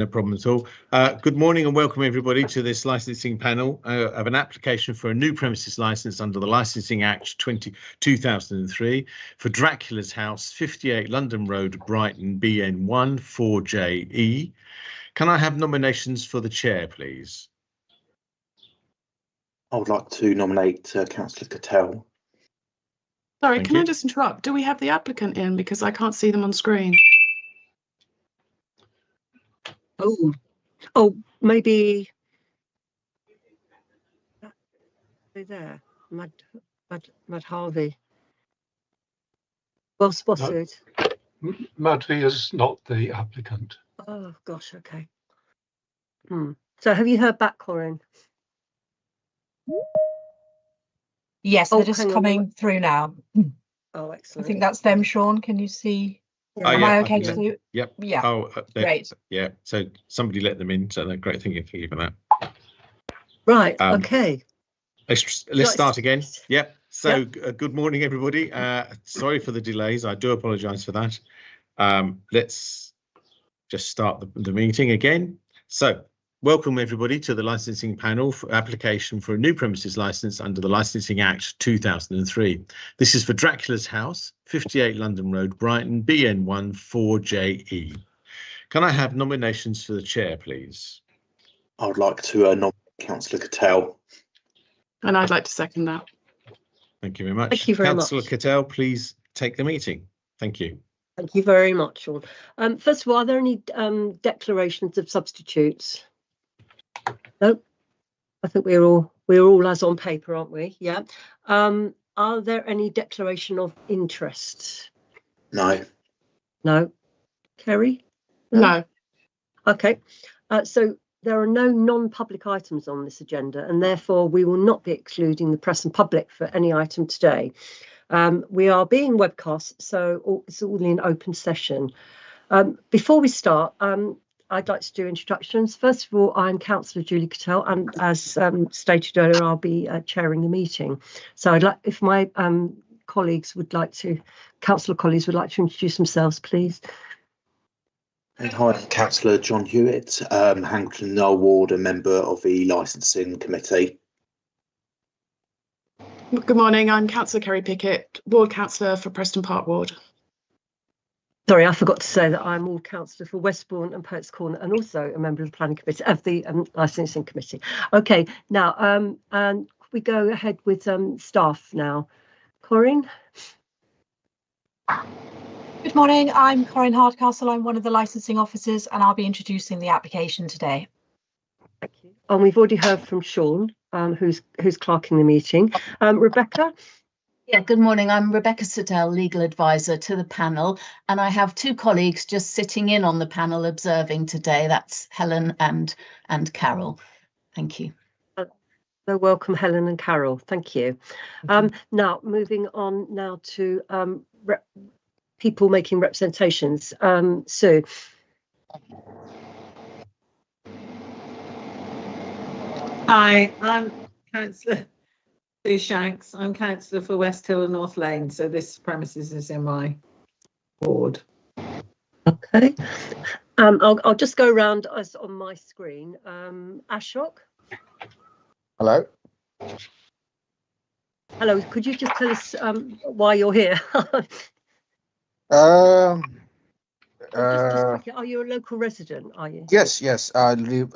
No problem at all. Good morning and welcome everybody to this licensing panel of an application for a new premises license under the Licensing Act 2003 for Dracula's House, 58 London Road, Brighton, BN1 4JE. Can I have nominations for the chair, please? I would like to nominate Councillor Cattell. Sorry, can I just interrupt? Do we have the applicant in, because I can't see them on screen? Oh, maybe there, Mad Harvey. Well spotted. No, Madvi is not the applicant. Oh gosh, okay. So have you heard back, Corinne? Yes, they're just coming through now. Oh, excellent. I think that's them, Sean. Can you see? Yeah. Am I okay to do? Yep. Yeah. Oh, great. Yeah. So somebody let them in. So they're great. Thank you for that. Right. Okay. Let's start again. Yep. So good morning, everybody. Sorry for the delays. I do apologise for that. Let's just start the meeting again. So welcome everybody to the licensing panel for application for a new premises license under the Licensing Act 2003. This is for Dracula's House, 58 London Road, Brighton, BN1 4JE. Can I have nominations for the chair, please? I would like to nominate Councillor Cattell. And I'd like to second that. Thank you very much. Thank you very much. Councillor Cattell, please take the meeting. Thank you. Thank you very much, Sean. First of all, are there any declarations of substitutes? No, I think we're all as on paper, aren't we? Yeah. Are there any declaration of interest? No. No. Kerry? No. Okay. So there are no non-public items on this agenda, and therefore we will not be excluding the press and public for any item today. We are being webcast, so it's all in open session. Before we start, I'd like to do introductions. First of all, I'm Councillor Julie Cattell, and as stated earlier, I'll be chairing the meeting. So I'd like, if my colleagues would like to, councillor colleagues would like to introduce themselves, please. Hi, I'm Councillor John Hewitt, Hangleton Knoll Ward, a member of the Licensing Committee. Good morning, I'm Councillor Kerry Pickett, Ward Councillor for Preston Park Ward. Sorry, I forgot to say that I'm Ward Councillor for Westbourne and Poets Corner, and also a member of the Planning Committee, of the Licensing Committee. Okay, now and we go ahead with staff now. Corinne? Good morning, I'm Corinne Hardcastle. I'm one of the licensing officers, and I'll be introducing the application today. Thank you. And we've already heard from Sean, who's clerking the meeting. Rebecca? Yeah, good morning. I'm Rebecca Siddell, legal advisor to the panel, and I have two colleagues just sitting in on the panel observing today. That's Helen and Carol. Thank you. So welcome, Helen and Carol. Thank you. Now, moving on now to people making representations. Sue. Hi, I'm Councillor Sue Shanks. I'm councillor for West Hill and North Lane, so this premises is in my ward. Okay. I'll just go around us on my screen. Ashok. Hello. Hello. Could you just tell us why you're here? Are you a local resident? Are you? Yes. I live,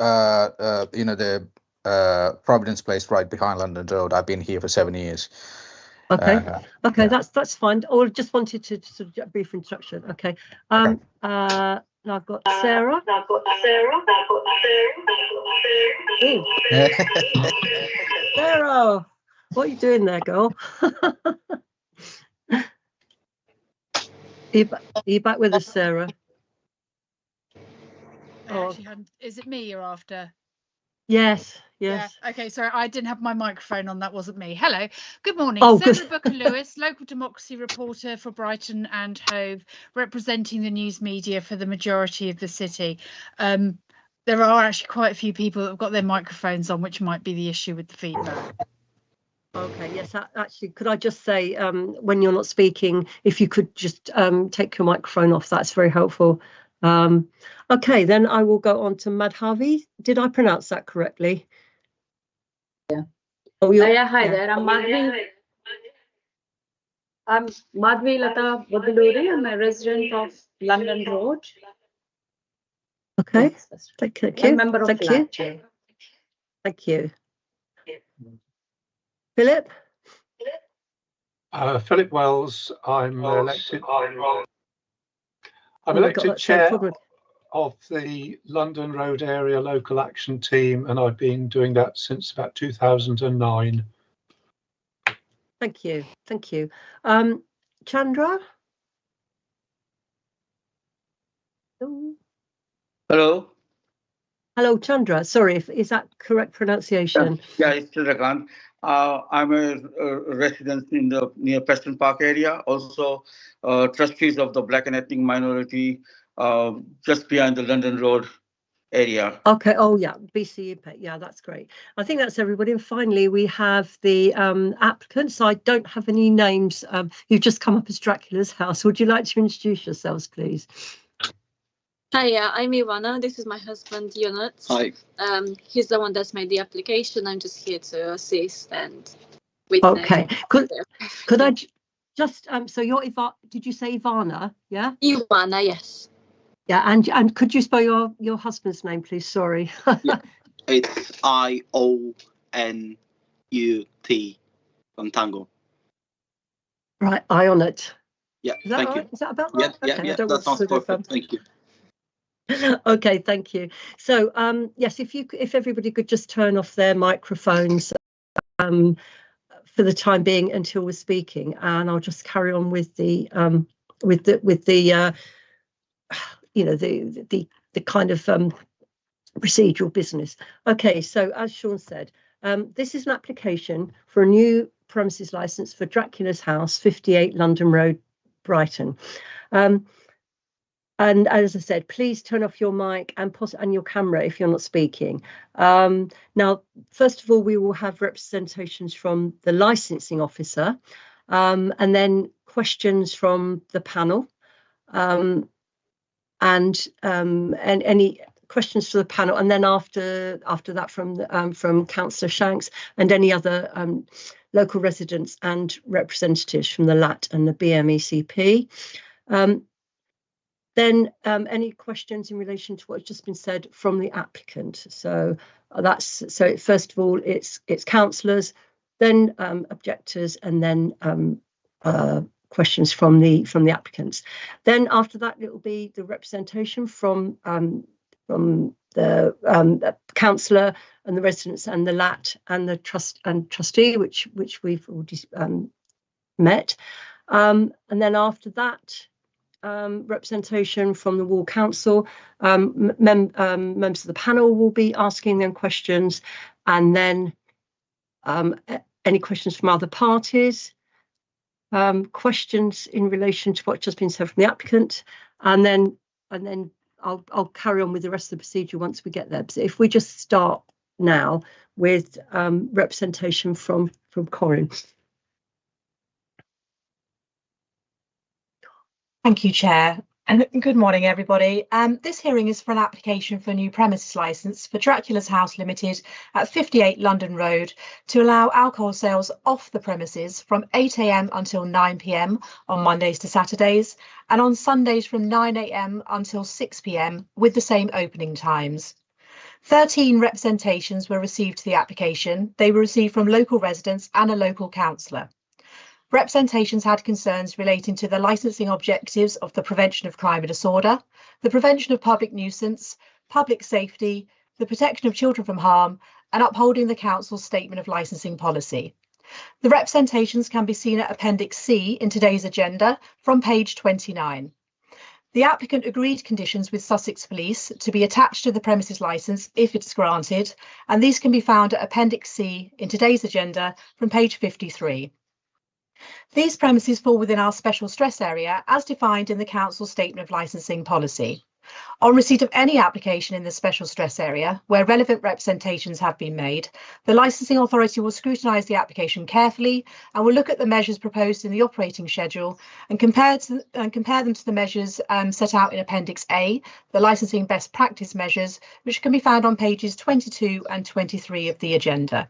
the Providence Place right behind London Road. I've been here for 7 years. Okay. Okay, yeah. that's fine. Or just wanted to sort of a brief introduction. Okay. Now I've got Sarah. Ooh. Sarah, what are you doing there, girl? Are you back with us, Sarah? Is it me you're after? Yes. Yeah. Okay, sorry, I didn't have my microphone on. That wasn't me. Hello, good morning. Oh, Sarah Booker-Lewis, local democracy reporter for Brighton and Hove, representing the news media for the majority of the city. There are actually quite a few people that have got their microphones on, which might be the issue with the feedback. Okay, yes, actually, could I just say, when you're not speaking, if you could just take your microphone off, that's very helpful. Okay, then I will go on to Madhavi. Did I pronounce that correctly? Yeah. Oh, yeah, hi there. I'm Madhvi Lata Bodaluri. I'm a resident of London Road. Okay, thank you. I'm a member of Thank you. LAT. Thank you. Philip? Philip Wells. I'm elected. I'm Oh my elected God, chair of the London Road Area Local Action Team, and I've been doing that since about 2009. Thank you. Thank you. Chandra? Hello. Hello, Chandra. Sorry, is that correct pronunciation? Yeah, it's Chandrakant. I'm a resident in the near Preston Park area. Also, trustees of the Black and Ethnic Minority, just behind the London Road area. Okay. Oh, yeah. BC Impact. Yeah, that's great. I think that's everybody. And finally, we have the applicants. I don't have any names. You've just come up as Dracula's House. Would you like to introduce yourselves, please? Hi, I'm Ivana. This is my husband, Yonat. Hi. He's the one that's made the application. I'm just here to assist and witness. Okay. Could I just so you're did you say Ivana? Yeah. Ivana, yes. Yeah, and could you spell your husband's name, please? Sorry. Yeah. It's Ionut from Tango. Right, Ionut. Yeah. Is that thank right? You. Is that about right? Yeah. Okay, Yeah. That sounds perfect. Thank you. Okay, thank you. So yes, if everybody could just turn off their microphones for the time being until we're speaking, and I'll just carry on with the you know, the kind of procedural business. Okay, so as Sean said, this is an application for a new premises license for Dracula's House, 58 London Road, Brighton. And as I said, please turn off your mic and your camera if you're not speaking. Now, first of all, we will have representations from the licensing officer, and then questions from the panel, and any questions for the panel, and then after that from Councillor Shanks and any other local residents and representatives from the LAT and the BMECP. Then any questions in relation to what's just been said from the applicant. So first of all, it's councillors, then objectors, and then questions from the applicants. Then after that, it will be the representation from the councillor and the residents and the LAT and the trustee, which we've already met. And then after that, representation from the Ward Council, members of the panel will be asking them questions, and then any questions from other parties, questions in relation to what's just been said from the applicant, and then I'll carry on with the rest of the procedure once we get there. So if we just start now with representation from Corinne. Thank you, Chair. And good morning, everybody. This hearing is for an application for a new premises licence for Dracula's House Limited at 58 London Road to allow alcohol sales off the premises from 8 AM until 9 PM on Mondays to Saturdays, and on Sundays from 9 AM until 6 PM with the same opening times. 13 representations were received to the application. They were received from local residents and a local councillor. Representations had concerns relating to the licensing objectives of the prevention of crime and disorder, the prevention of public nuisance, public safety, the protection of children from harm, and upholding the council's statement of licensing policy. The representations can be seen at Appendix C in today's agenda from page 29. The applicant agreed conditions with Sussex Police to be attached to the premises licence if it's granted, and these can be found at Appendix C in today's agenda from page 53. These premises fall within our special stress area as defined in the Council Statement of Licensing Policy. On receipt of any application in the special stress area where relevant representations have been made, the licensing authority will scrutinise the application carefully and will look at the measures proposed in the operating schedule and compare them to the measures set out in Appendix A, the licensing best practice measures, which can be found on pages 22 and 23 of the agenda.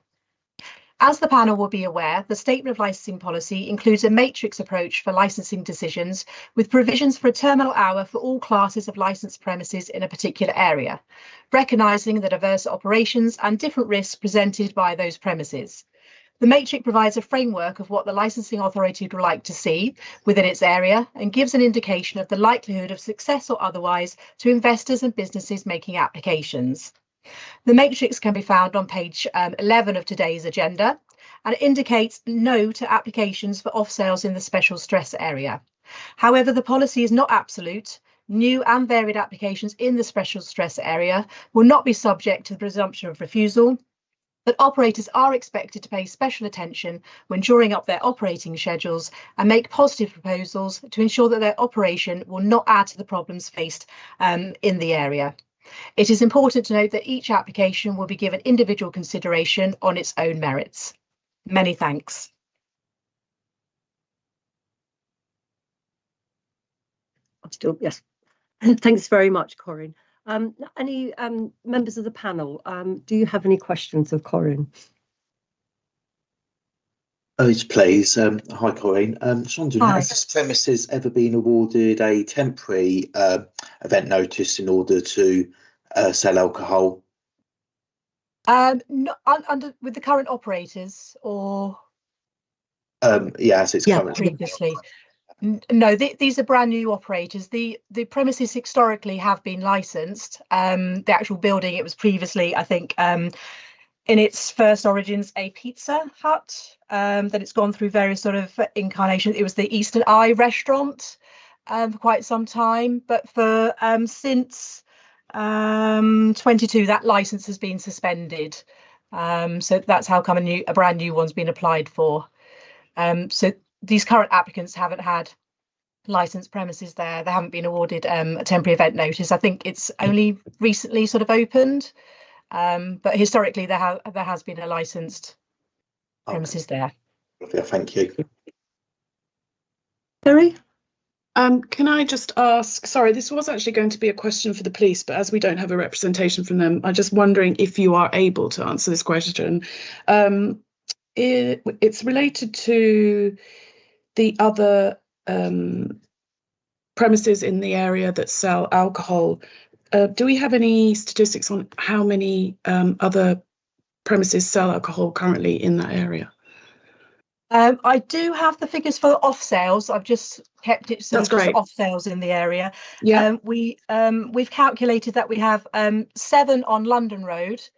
As the panel will be aware, the Statement of Licensing Policy includes a matrix approach for licensing decisions with provisions for a terminal hour for all classes of licensed premises in a particular area, recognising the diverse operations and different risks presented by those premises. The matrix provides a framework of what the licensing authority would like to see within its area and gives an indication of the likelihood of success or otherwise to investors and businesses making applications. The matrix can be found on page 11 of today's agenda and it indicates no to applications for off sales in the special stress area. However, the policy is not absolute. New and varied applications in the special stress area will not be subject to the presumption of refusal, but operators are expected to pay special attention when drawing up their operating schedules and make positive proposals to ensure that their operation will not add to the problems faced in the area. It is important to note that each application will be given individual consideration on its own merits. Many thanks. Yes, thanks very much, Corinne. Any members of the panel, do you have any questions of Corinne? Yes, please. Hi, Corinne. Just wondering, has this premises ever been awarded a temporary event notice in order to sell alcohol? Not with the current operators, or yes, it's currently previously. No, these are brand new operators. The premises historically have been licensed. The actual building, it was previously, I think, in its first origins, a Pizza Hut. Then it's gone through various sort of incarnations. It was the Eastern Eye restaurant for quite some time, but for since 22, that license has been suspended. So that's how come a brand new one's been applied for. So these current applicants haven't had licensed premises there. They haven't been awarded a temporary event notice. I think it's only recently sort of opened, but historically there has been a licensed premises there. Yeah, thank you. Terry? Can I just ask, sorry, this was actually going to be a question for the police, but as we don't have a representation from them, I'm just wondering if you are able to answer this question. It's related to the other premises in the area that sell alcohol. Do we have any statistics on how many other premises sell alcohol currently in that area? I do have the figures for off sales. I've just kept it so just off sales in the area. Yeah. We've calculated that we have 7 on London Road,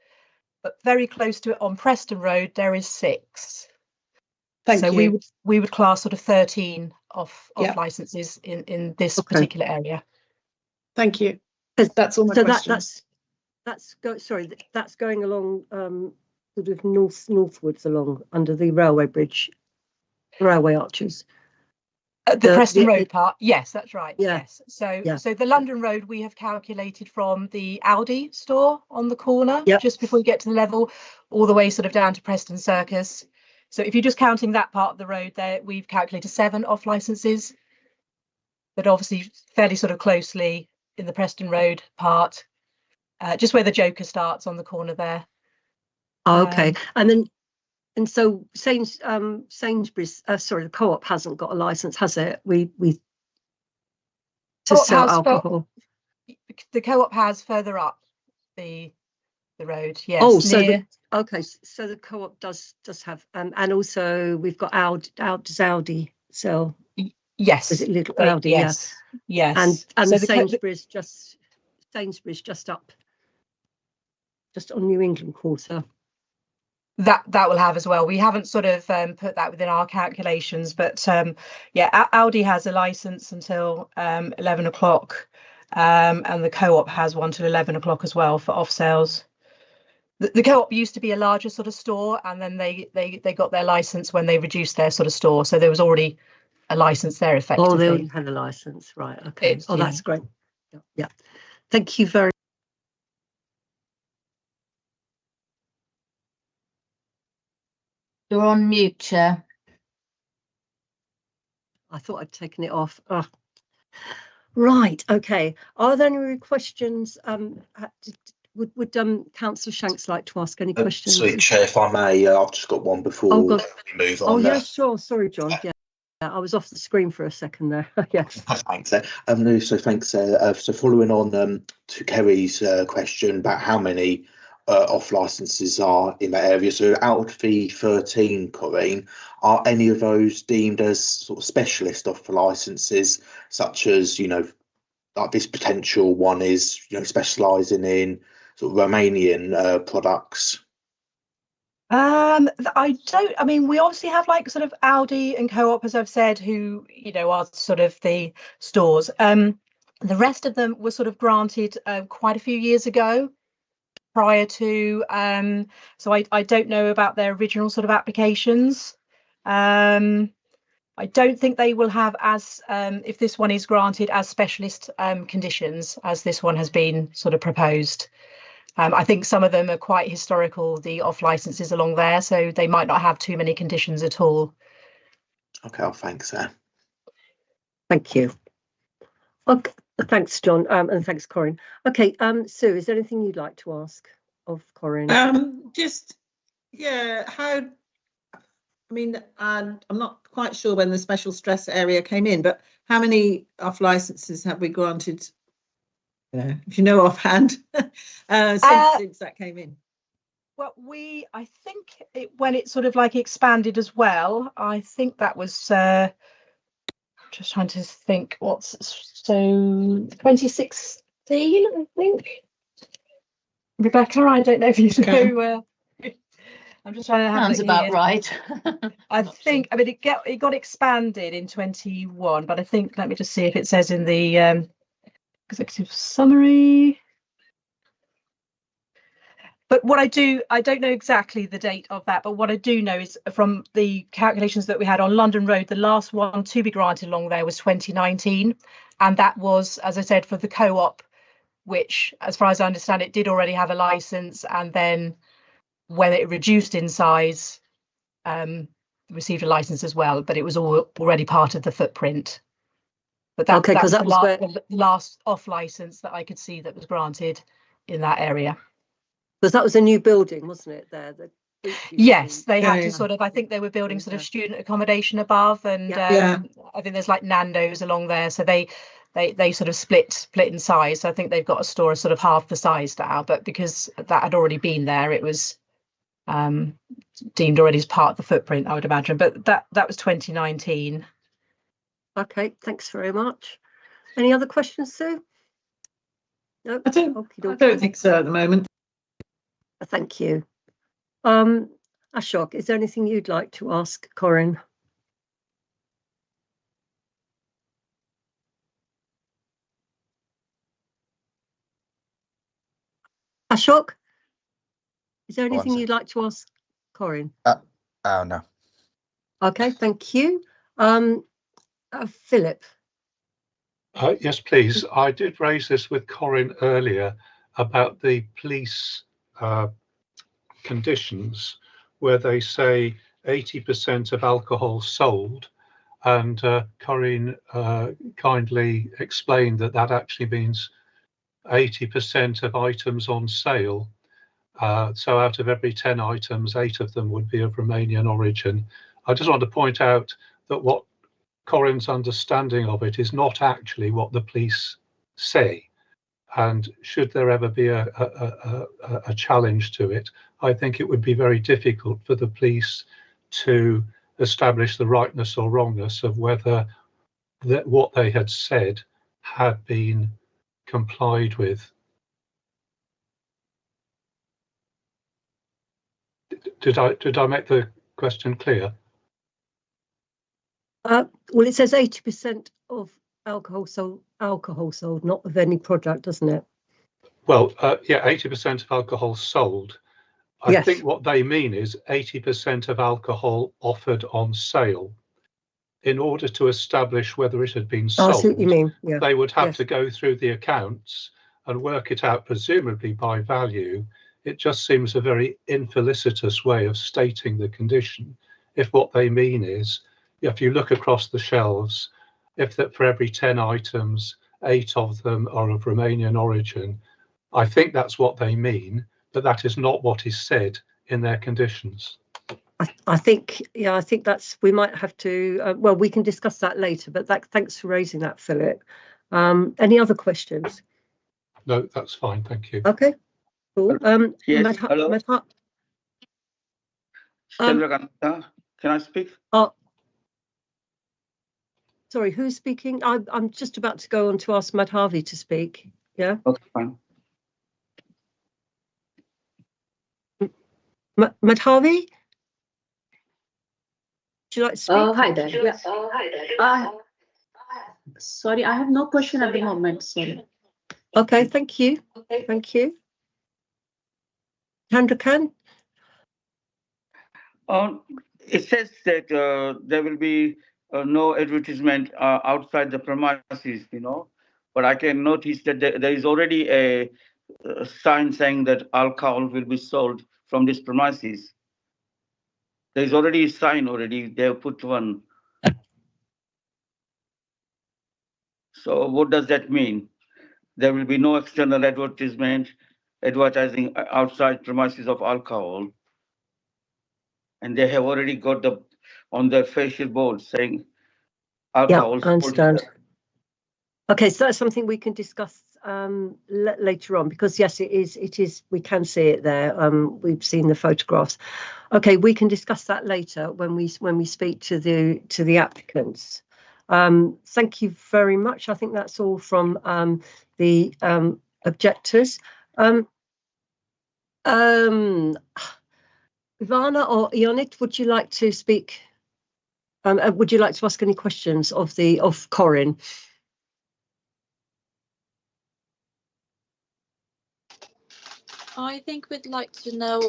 but very close to it on Preston Road there is 6. Thank you. So we would class sort of 13 off licenses in this particular area. Thank you. That's all my questions. That's going along sort of northwards along under the railway bridge, railway arches. The Preston Road part, yes, that's right. Yeah. Yes. So the London Road we have calculated from the Aldi store on the corner, just before you get to the level, all the way sort of down to Preston Circus. So if you're just counting that part of the road there, we've calculated 7 off licenses, but obviously fairly sort of closely in the Preston Road part, just where the Joker starts on the corner there. Oh, okay. And so Sainsbury's, sorry, the Co-op hasn't got a license, has it? To sell alcohol. The Co-op has further up the road. Yes. Oh, so so the Co-op does have, and also we've got Audi sell. Yes. Is it little Audi? Yes. Yeah. Yes. And so Sainsbury's just up, just on New England Quarter. That will have as well. We haven't sort of put that within our calculations, but Audi has a license until 11 o'clock, and the Co-op has one till 11 o'clock as well for off sales. The Co-op used to be a larger sort of store, and then they got their license when they reduced their sort of store, so there was already a license there effectively. Oh, they already had a license, right? Okay. That's great. Yeah. Thank you very much. You're on mute, Chair. I thought I'd taken it off. Right, okay. Are there any questions? Would Councillor Shanks like to ask any questions? Sweet Chair, if I may, I've just got one before we move on. Oh, yeah, sure. Sorry, John. Yeah, I was off the screen for a second there. Yes. Thanks. No, so thanks. So following on to Kerry's question about how many off licenses are in that area. So out of the 13, Corinne, are any of those deemed as sort of specialist off licenses, such as, you know, like this potential one is, you know, specialising in sort of Romanian products? I mean, we obviously have like sort of Aldi and Co-op, as I've said, who, you know, are sort of the stores. The rest of them were sort of granted quite a few years ago prior to, so I don't know about their original sort of applications. I don't think they will have as, if this one is granted, as specialist conditions as this one has been sort of proposed. I think some of them are quite historical, the off licenses along there, so they might not have too many conditions at all. Okay, well, thanks, Sam. Thank you. Okay, thanks, John, and thanks, Corinne. Okay, Sue, is there anything you'd like to ask of Corinne? Yeah, how, I mean, I'm not quite sure when the special stress area came in, but how many off licenses have we granted? If you know offhand, since that came in. Well, I think when it sort of like expanded as well, I think that was, just trying to think, so 2016, I think. Rebecca, I don't know if you know. I'm just trying to have Sounds about right. I think, I mean, it got expanded in 21, but I think, let me just see if it says in the executive summary. But what I don't know exactly the date of that, but what I do know is from the calculations that we had on London Road, the last one to be granted along there was 2019. And that was, as I said, for the co-op, which, as far as I understand it, did already have a license. And then when it reduced in size, received a license as well, but it was already part of the footprint. But that, okay, because that was the last off license that I could see that was granted in that area. Because that was a new building, wasn't it? There. Yes, they had to sort of. I think they were building sort of student accommodation above, and I think there's like Nando's along there, so they sort of split in size. So I think they've got a store sort of half the size now, but because that had already been there, it was deemed already as part of the footprint, I would imagine. But that was 2019. Okay, thanks very much. Any other questions, Sue? No, I don't think so at the moment. Thank you. Ashok, is there anything you'd like to ask Corinne? Ashok, is there anything you'd like to ask Corinne? No. Okay, thank you. Philip. Yes, please. I did raise this with Corinne earlier about the police conditions where they say 80% of alcohol sold, and Corinne kindly explained that actually means 80% of items on sale. So out of every 10 items, 8 of them would be of Romanian origin. I just want to point out that what Corinne's understanding of it is not actually what the police say. And should there ever be a challenge to it, I think it would be very difficult for the police to establish the rightness or wrongness of whether what they had said had been complied with. Did I make the question clear? Well, it says 80% of alcohol sold, not of any product, doesn't it? Well, yeah, 80% of alcohol sold. I think what they mean is 80% of alcohol offered on sale. In order to establish whether it had been sold, I see what you mean. Yeah. They would have to go through the accounts and work it out presumably by value, it just seems a very infelicitous way of stating the condition. If what they mean is, if you look across the shelves, if that for every 10 items, 8 of them are of Romanian origin, I think that's what they mean, but that is not what is said in their conditions. I think, yeah, I think that's, we might have to, well, we can discuss that later, but thanks for raising that, Philip. Any other questions? No, that's fine, thank you. Okay, cool. Yes, hello. Chandrakanta, can I speak? Oh, sorry, who's speaking? I'm just about to go on to ask Madhavi to speak. Yeah. Okay, fine. Madhavi? Would you like to speak? Hi there. Yeah. Sorry, I have no question at the moment. Sorry. Okay, thank you. Thank you. Chandrakant? It says that there will be no advertisement outside the premises, you know, but I can notice that there is already a sign saying that alcohol will be sold from this premises. There is already a sign already, they have put one. So what does that mean? There will be no external advertising outside premises of alcohol. And they have already got on their facial board saying alcohol. Yeah, I understand. Okay, so that's something we can discuss later on, because yes, it is. We can see it there. We've seen the photographs. Okay, we can discuss that later when we speak to the applicants. Thank you very much. I think that's all from the objectors. Ivana or Ionit, would you like to speak? Would you like to ask any questions of Corin? I think we'd like to know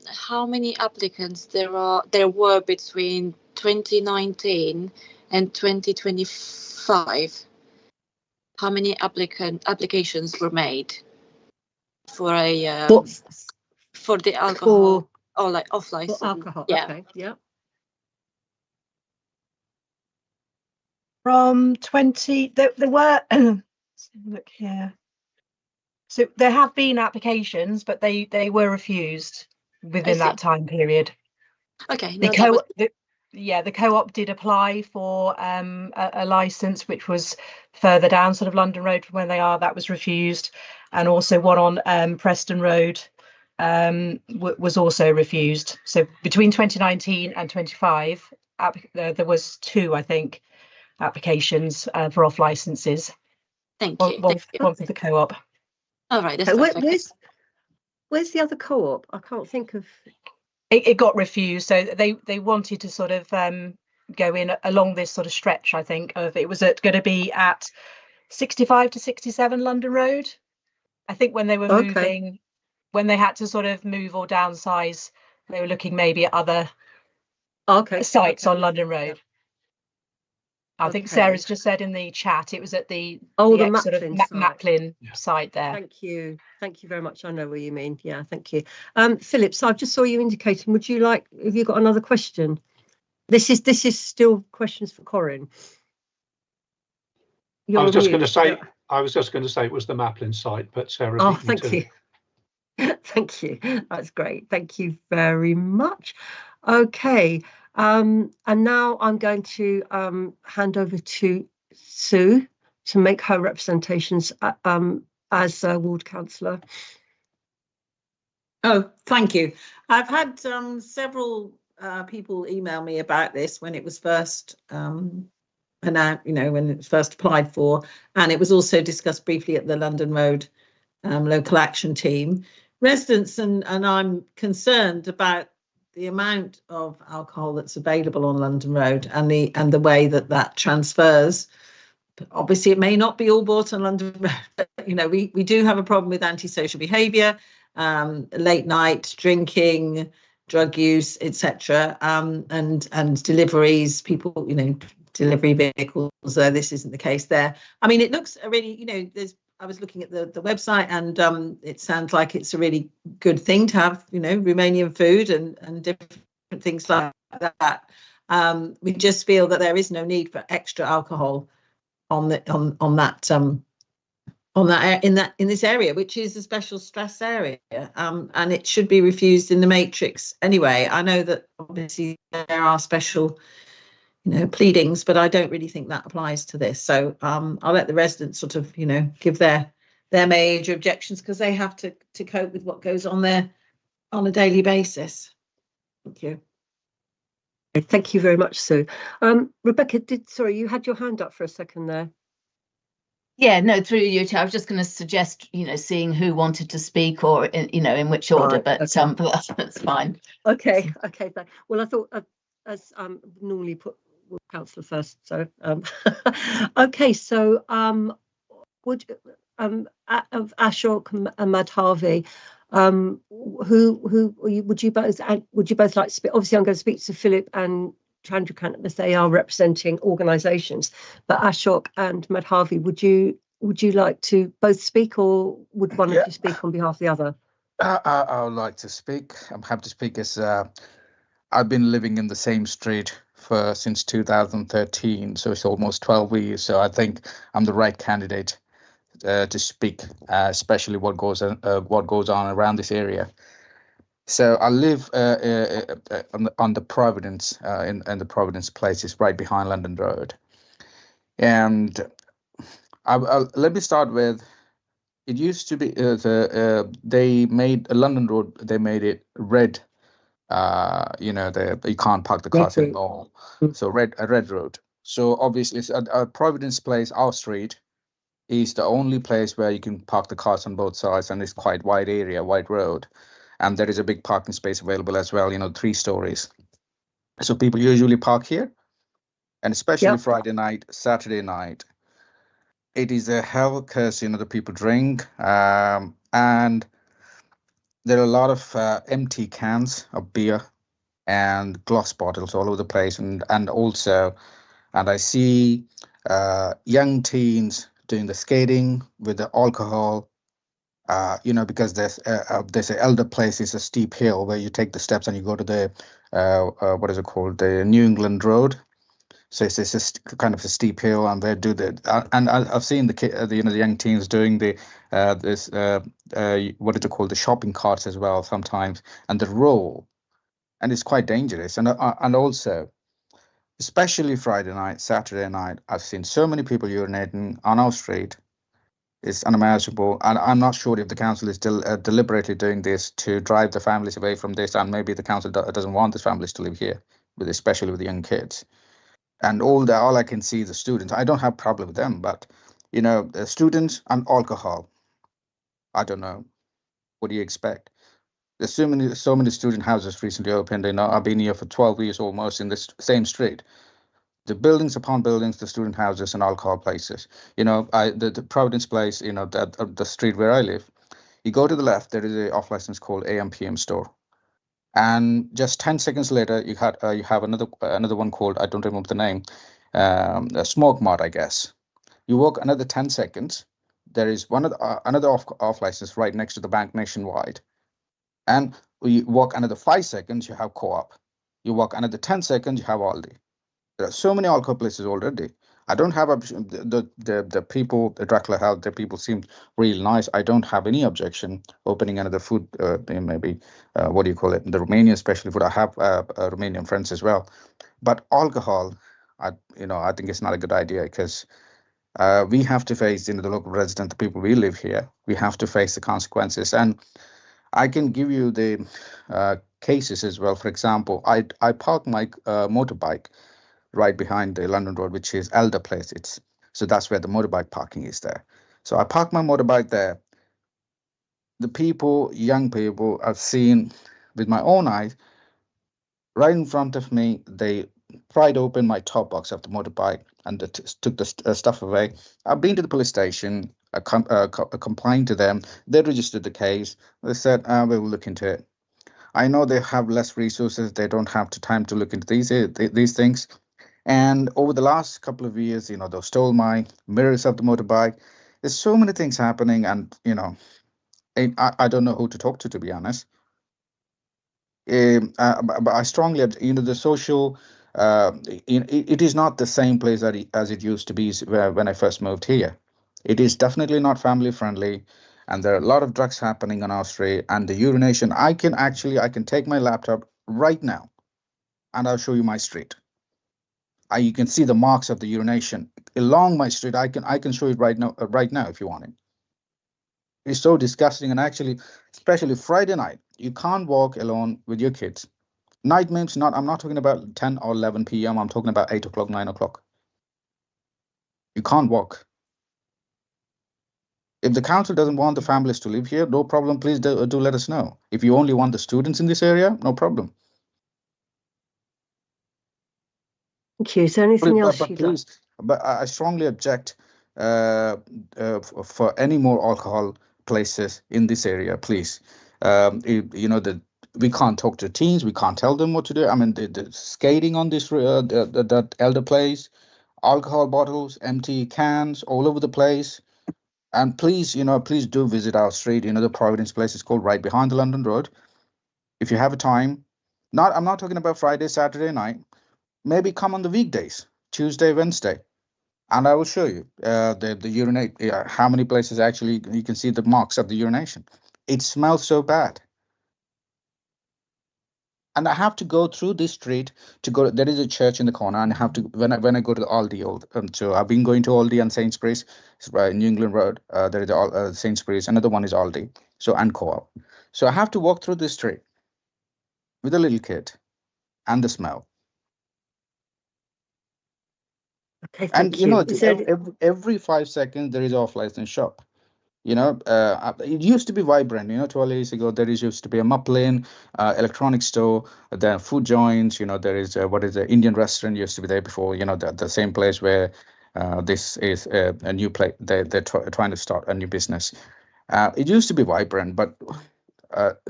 how many applicants there were between 2019 and 2025. How many applications were made for a for the alcohol or like off license? Alcohol. Yeah. Okay. Yeah. From 20, there were. Let's look here. So there have been applications, but they were refused within that time period. Okay. The co-op did apply for a license, which was further down sort of London Road from where they are. That was refused, and also one on Preston Road was also refused. So between 2019 and 25, there was 2, I think, applications for off licenses. Thank you. One for the co-op. All right. That's where's the other co-op? I can't think of. It got refused, so they wanted to sort of go in along this sort of stretch. I think of it was going to be at 65 to 67 London Road. I think when they were moving, when they had to sort of move or downsize, they were looking maybe at other sites on London Road. I think Sarah's just said in the chat it was at the Maplin site there. Thank you very much. I know what you mean. Yeah, thank you. Philip, so I just saw you indicating, have you got another question? This is still questions for Corin. I was just going to say it was the Maplin site, but Sarah. Oh, thank you. Thank you. That's great. Thank you very much. Okay. And now I'm going to hand over to Sue to make her representations as ward councillor. Oh, thank you. I've had several people email me about this when it was first announced, when it was first applied for, and it was also discussed briefly at the London Road local action team. Residents and I'm concerned about the amount of alcohol that's available on London Road and the way that transfers. But obviously, it may not be all bought on London Road. But, we do have a problem with antisocial behaviour, late night drinking, drug use, etc., and deliveries. People, delivery vehicles. This isn't the case there. I mean, it looks really, there's I was looking at the website, and it sounds like it's a really good thing to have, Romanian food and different things like that. We just feel that there is no need for extra alcohol in this area, which is a special stress area, and it should be refused in the matrix anyway. I know that obviously there are special pleadings, but I don't really think that applies to this. So I'll let the residents sort of give their major objections, because they have to cope with what goes on there on a daily basis. Thank you. Thank you very much, Sue. Rebecca, sorry, you had your hand up for a second there. Yeah, no, through you. I was just going to suggest, seeing who wanted to speak, or in which order, but okay. That's fine. Okay. Well, I thought as normally put councillor first. So okay. So would Ashok and Madhavi, who would you both like to speak? Obviously, I'm going to speak to Philip and Chandrakant, as they are representing organisations. But Ashok and Madhavi, would you like to both speak, or would one of you speak on behalf of the other? I would like to speak. I'm happy to speak, as I've been living in the same street since 2013, so it's almost 12 years. So I think I'm the right candidate to speak, especially what goes on around this area. So I live on the Providence, in the Providence place. It's right behind London Road. And let me start with, it used to be they made London Road. They made it red. You can't park the cars anymore. So a red road. So obviously, Providence Place, our street, is the only place where you can park the cars on both sides, and it's quite wide area, wide road, and there is a big parking space available as well. 3 stories. So people usually park here, and especially Friday night, Saturday night, it is a hell, because the people drink, and there are a lot of empty cans of beer and glass bottles all over the place, and I see young teens doing the skating with the alcohol, because there's an elder place. It's a steep hill where you take the steps and you go to the what is it called, the New England Road. So it's kind of a steep hill, and they do and I've seen the young teens doing what is it called, the shopping carts as well sometimes, and the roll, and it's quite dangerous. And also, especially Friday night, Saturday night, I've seen so many people urinating on our street. It's unimaginable, and I'm not sure if the council is still deliberately doing this to drive the families away from this, and maybe the council doesn't want the families to live here, especially with the young kids. And all I can see is the students. I don't have a problem with them, but the students and alcohol, I don't know. What do you expect? There's so many student houses recently opened. I've been here for 12 years almost in this same street. The buildings upon buildings, the student houses and alcohol places. The Providence Place, the street where I live. You go to the left, there is a off-license called AM/PM store. And just 10 seconds later, you have another one called, I don't remember the name, a Smoke Mart, I guess. You walk another 10 seconds, there is another off license right next to the bank Nationwide. And you walk another 5 seconds, you have Co-op. You walk another 10 seconds, you have Aldi. There are so many alcohol places already. I don't have the people, the Dracula Health, the people seem really nice. I don't have any objection opening another food, maybe, what do you call it, the Romanian special food. I have Romanian friends as well. But alcohol, I think it's not a good idea, because we have to face, the local resident, the people we live here, we have to face the consequences. And I can give you the cases as well. For example, I park my motorbike right behind the London Road, which is Elder Place. So that's where the motorbike parking is there. So I park my motorbike there. The people, young people, I've seen with my own eyes, right in front of me, they pried open my top box of the motorbike and took the stuff away. I've been to the police station, complained to them. They registered the case. They said, we will look into it. I know they have less resources. They don't have the time to look into these things. And over the last couple of years, they stole my mirrors of the motorbike. There's so many things happening, and I don't know who to talk to be honest. But I strongly, the social, it is not the same place as it used to be when I first moved here. It is definitely not family friendly, and there are a lot of drugs happening on our street. And the urination, I can take my laptop right now, and I'll show you my street. You can see the marks of the urination along my street. I can show it right now if you want it. It's so disgusting, and actually, especially Friday night, you can't walk alone with your kids. Night means I'm not talking about 10 or 11 p.m. I'm talking about 8 o'clock, 9 o'clock. You can't walk. If the council doesn't want the families to live here, no problem. Please do let us know. If you only want the students in this area, no problem. Thank you. Is there anything else you'd like? But I strongly object for any more alcohol places in this area, please. We can't talk to teens. We can't tell them what to do. I mean, the skating on this that elder place, alcohol bottles, empty cans all over the place. And please, please do visit our street. The Providence place is called right behind the London Road. If you have a time, I'm not talking about Friday, Saturday night. Maybe come on the weekdays, Tuesday, Wednesday, and I will show you the urinate. How many places actually you can see the marks of the urination. It smells so bad. And I have to go through this street to go. There is a church in the corner, and I have to when I go to the Aldi. So I've been going to Aldi and Sainsbury's, New England Road. There is Sainsbury's. Another one is Aldi. And Co-op. So I have to walk through this street with a little kid, and the smell. Okay, thank you. Every 5 seconds there is off-license shop. It used to be vibrant. 12 years ago, there used to be a Muplin, electronic store, then food joints. There is the Indian restaurant used to be there before. The same place where this is a new place. They're trying to start a new business. It used to be vibrant, but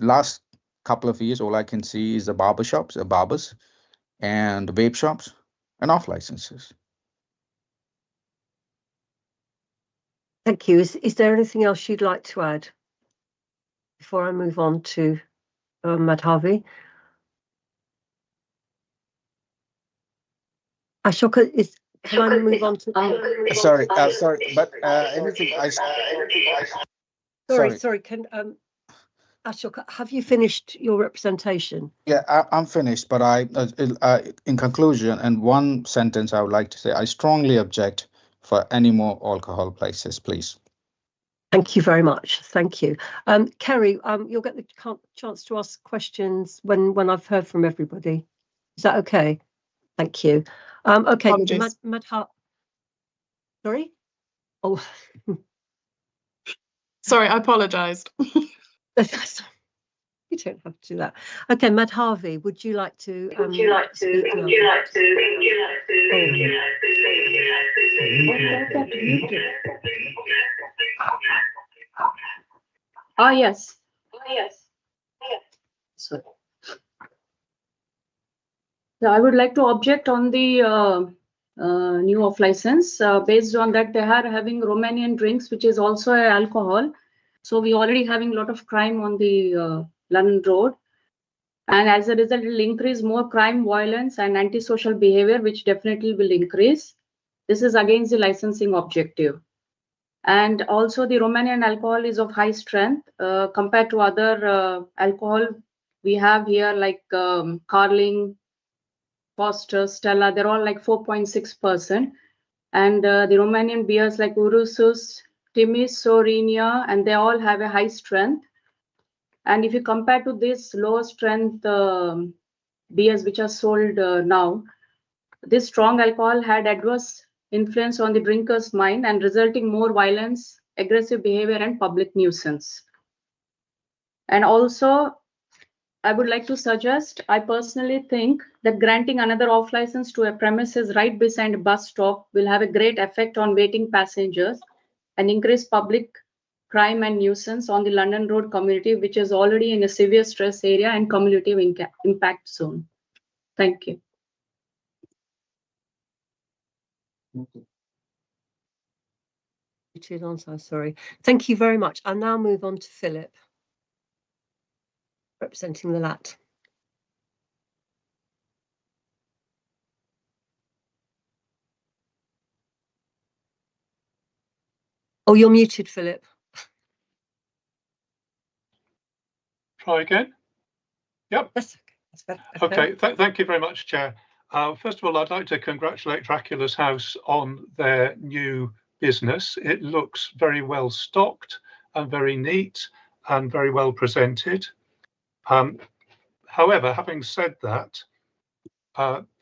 last couple of years, all I can see is the barber shops, barbers, and vape shops, and off licenses. Thank you. Is there anything else you'd like to add before I move on to Madhavi? Ashoka, can I move on to? Sorry, but anything I. Sorry. Can Ashoka, have you finished your representation? Yeah, I'm finished. But in conclusion, and one sentence, I would like to say, I strongly object for any more alcohol places, please. Thank you very much. Thank you. Kerry, you'll get the chance to ask questions when I've heard from everybody. Is that okay? Thank you. Okay, Madhav. Sorry? Oh. Sorry, I apologised. You don't have to do that. Okay, Madhavi, would you like to? Yes. Sorry. So I would like to object on the new off license. Based on that, they are having Romanian drinks, which is also alcohol. So we already having a lot of crime on the London Road. And as a result, it will increase more crime, violence, and antisocial behavior, which definitely will increase. This is against the licensing objective. And also the Romanian alcohol is of high strength compared to other alcohol we have here, like Carling, Foster, Stella, they're all like 4.6%. And the Romanian beers like Ursus, Timis, Sorinia, and they all have a high strength. And if you compare to this lower strength beers which are sold now, this strong alcohol had adverse influence on the drinker's mind and resulting more violence, aggressive behavior, and public nuisance. And also, I would like to suggest, I personally think that granting another off license to a premises right beside a bus stop will have a great effect on waiting passengers and increase public crime and nuisance on the London Road community, which is already in a severe stress area and cumulative impact zone. Thank you. Sorry. Thank you very much. I'll now move on to Philip, representing the LAT. Oh, you're muted, Philip. Try again. Yep. That's okay. Okay. Thank you very much, Chair. First of all, I'd like to congratulate Dracula's House on their new business. It looks very well stocked and very neat and very well presented. However, having said that,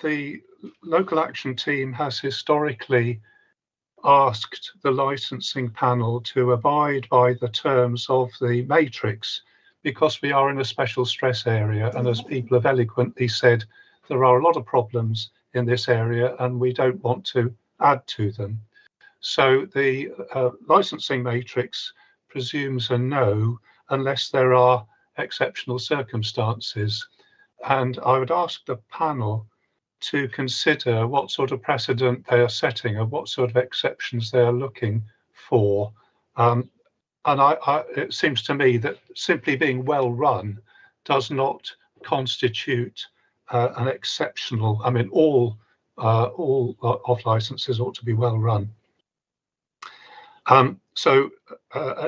the local action team has historically asked the licensing panel to abide by the terms of the matrix because we are in a special stress area, and as people have eloquently said, there are a lot of problems in this area and we don't want to add to them. So the licensing matrix presumes a no unless there are exceptional circumstances. And I would ask the panel to consider what sort of precedent they are setting and what sort of exceptions they are looking for. And it seems to me that simply being well run does not constitute an exceptional. I mean, all off licenses ought to be well run. So,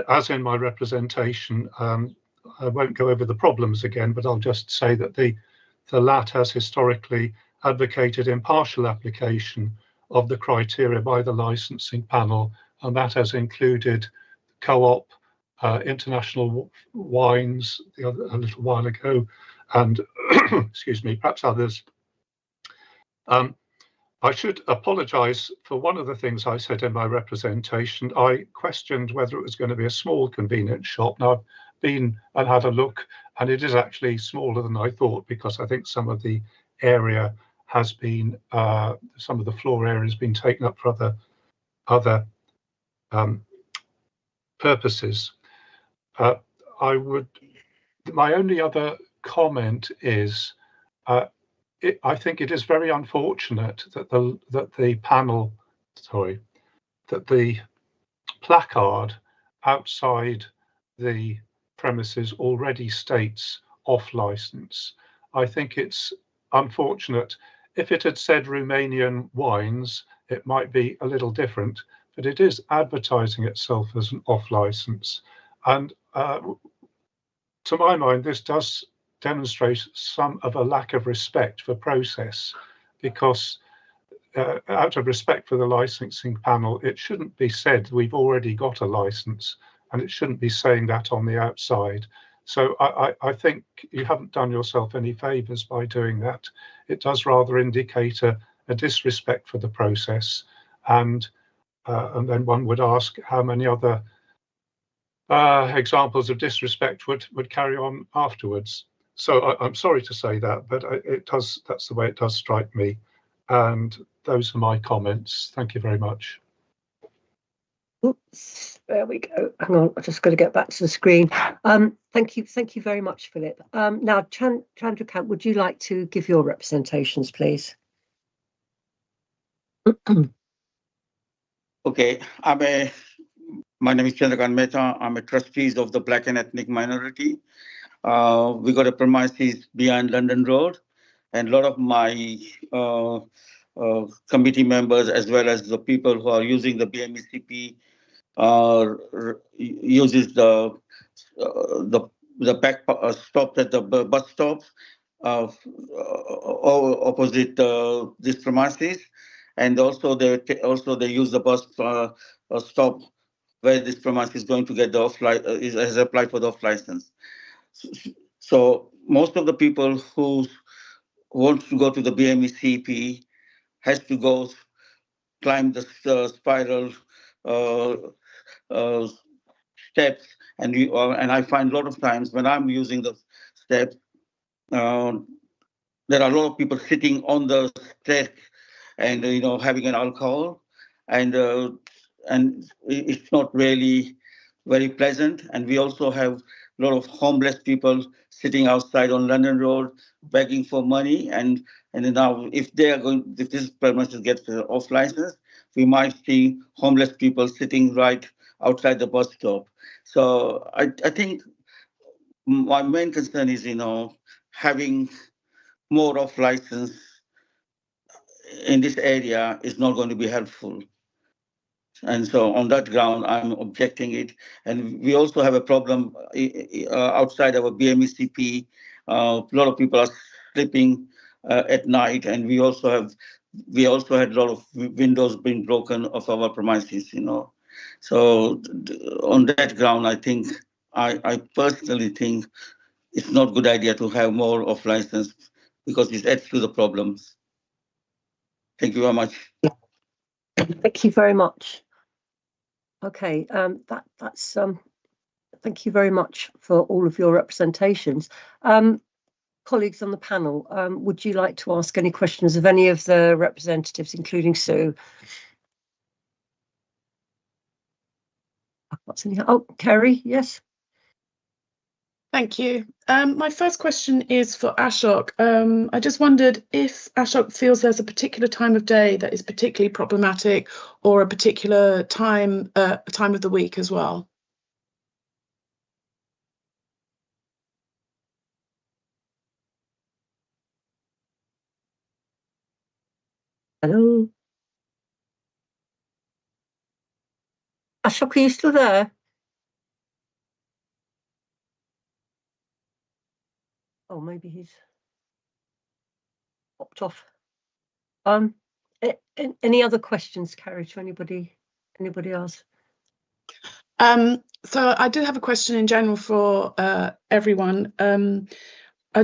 as in my representation, I won't go over the problems again, but I'll just say that the LAT has historically advocated impartial application of the criteria by the licensing panel, and that has included Co-op, International Wines a little while ago, and excuse me, perhaps others. I should apologise for one of the things I said in my representation. I questioned whether it was going to be a small convenience shop. Now, I've been and had a look, and it is actually smaller than I thought, because I think some of the area has been, some of the floor area has been taken up for other purposes. My only other comment is, I think it is very unfortunate that the placard outside the premises already states off license. I think it's unfortunate. If it had said Romanian wines, it might be a little different, but it is advertising itself as an off license. And to my mind, this does demonstrate some of a lack of respect for process, because out of respect for the licensing panel, it shouldn't be said we've already got a license, and it shouldn't be saying that on the outside. So I think you haven't done yourself any favours by doing that. It does rather indicate a disrespect for the process, and then one would ask how many other examples of disrespect would carry on afterwards. So I'm sorry to say that, but that's the way it does strike me. And those are my comments. Thank you very much. Oops, there we go. Hang on, I just got to get back to the screen. Thank you very much, Philip. Now, Chandrakant, would you like to give your representations, please? Okay, my name is Chandrakant Mehta. I'm a trustee of the Black and Ethnic Minority. We got a premises behind London Road, and a lot of my committee members, as well as the people who are using the BMECP, uses the back stop at the bus stops opposite this premises, and also they use the bus stop where this premise is going to get the has applied for the off license. So most of the people who want to go to the BMECP has to go climb the spiral steps, and I find a lot of times when I'm using the steps, there are a lot of people sitting on the steps and having an alcohol, and it's not really very pleasant. And we also have a lot of homeless people sitting outside on London Road begging for money, and now if this premises gets off license, we might see homeless people sitting right outside the bus stop. So I think my main concern is, having more off license in this area is not going to be helpful. And so on that ground, I'm objecting it. And we also have a problem outside our BMECP. A lot of people are sleeping at night, and we also had a lot of windows being broken of our premises. So on that ground, I personally think it's not a good idea to have more off license because it adds to the problems. Thank you very much. Thank you very much. Okay, that's thank you very much for all of your representations. Colleagues on the panel, would you like to ask any questions of any of the representatives, including Sue? Oh, Kerry, yes. Thank you. My first question is for Ashok. I just wondered if Ashok feels there's a particular time of day that is particularly problematic, or a particular time of the week as well. Hello. Ashok, are you still there? Oh, maybe he's popped off. Any other questions, Carrie, to anybody else? So I do have a question in general for everyone. I'm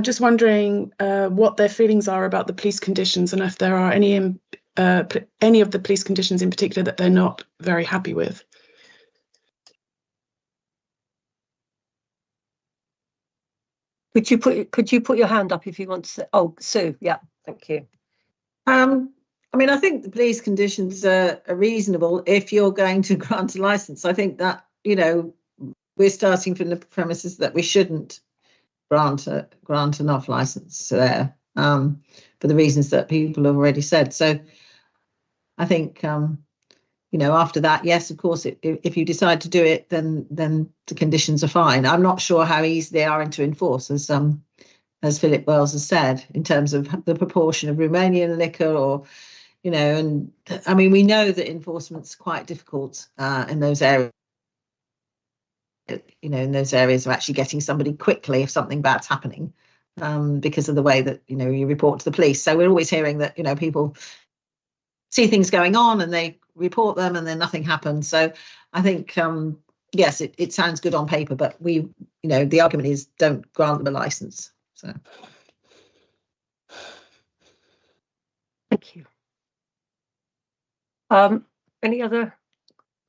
just wondering what their feelings are about the police conditions, and if there are any of the police conditions in particular that they're not very happy with. Could you put your hand up if you want to say? Oh, Sue, yeah, thank you. I mean, I think the police conditions are reasonable if you're going to grant a license. I think that, we're starting from the premises that we shouldn't grant an off license there for the reasons that people have already said. So I think, after that, yes, of course, if you decide to do it, then the conditions are fine. I'm not sure how easy they are to enforce, as Philip Wells has said, in terms of the proportion of Romanian liquor or, and I mean, we know that enforcement's quite difficult in those areas. In those areas of actually getting somebody quickly if something bad's happening, because of the way that, you report to the police. So we're always hearing that, people see things going on and they report them and then nothing happens. So I think, yes, it sounds good on paper, but the argument is don't grant them a license. So. Thank you. Any other?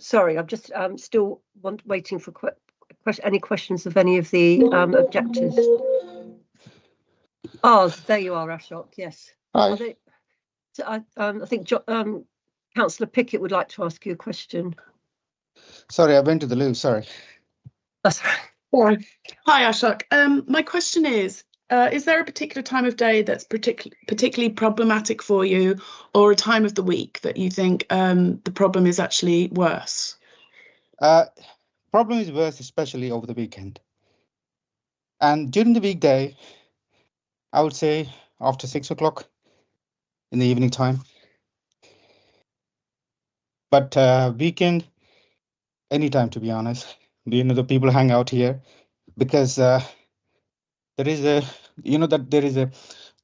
Sorry, I'm just still waiting for any questions of any of the objectors. Oh, there you are, Ashok. Yes. Hi. I think Councillor Pickett would like to ask you a question. Sorry, I went to the loo. Sorry. That's right. Hi, Ashok. My question is there a particular time of day that's particularly problematic for you, or a time of the week that you think the problem is actually worse? Problem is worse, especially over the weekend. And during the weekday, I would say after 6 o'clock in the evening time. But weekend, anytime, to be honest. The people hang out here because there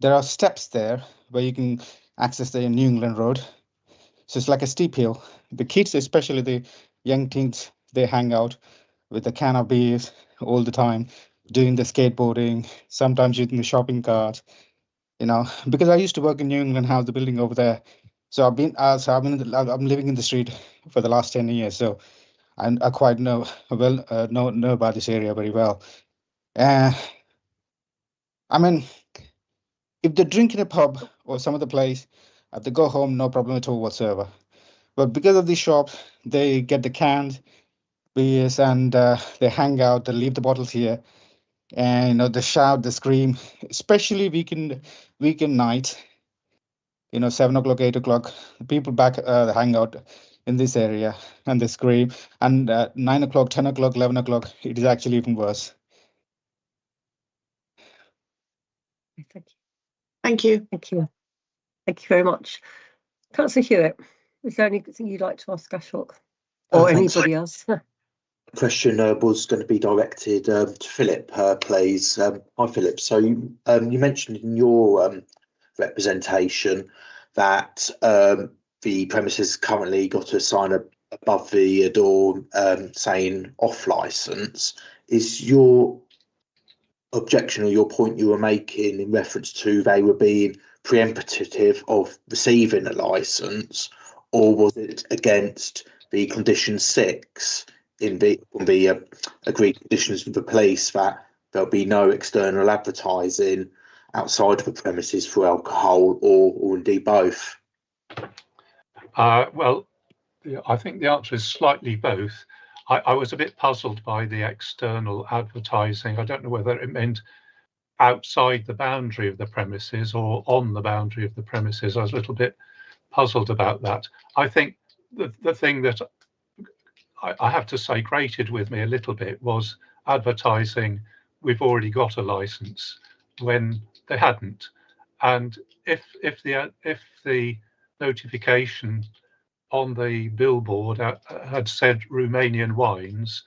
are steps there where you can access the New England Road. So it's like a steep hill. The kids, especially the young teens, they hang out with a can of beers all the time, doing the skateboarding, sometimes using the shopping cart, because I used to work in New England House, the building over there. So I'm living in the street for the last 10 years. So I quite know about this area very well. I mean, if they drink in a pub or some other place, if they go home, no problem at all whatsoever. But because of these shops, they get the cans, beers, and they hang out, they leave the bottles here, and they shout, they scream, especially weekend night, 7 o'clock, 8 o'clock, people back hang out in this area, and they scream. And 9 o'clock, 10 o'clock, 11 o'clock, it is actually even worse. Thank you. Thank you. Thank you. Thank you very much. Councillor Hewitt, is there anything you'd like to ask Ashok or anybody else? Question was going to be directed to Philip, please. Hi, Philip. So you mentioned in your representation that the premises currently got a sign above the door saying off licence. Is your objection or your point you were making in reference to they were being preemptive of receiving a licence, or was it against the condition 6 in the agreed conditions with the police that there'll be no external advertising outside of the premises for alcohol, or indeed both? Well, I think the answer is slightly both. I was a bit puzzled by the external advertising. I don't know whether it meant outside the boundary of the premises or on the boundary of the premises. I was a little bit puzzled about that. I think the thing that I have to say grated with me a little bit was advertising we've already got a license when they hadn't. And if the notification on the billboard had said Romanian wines,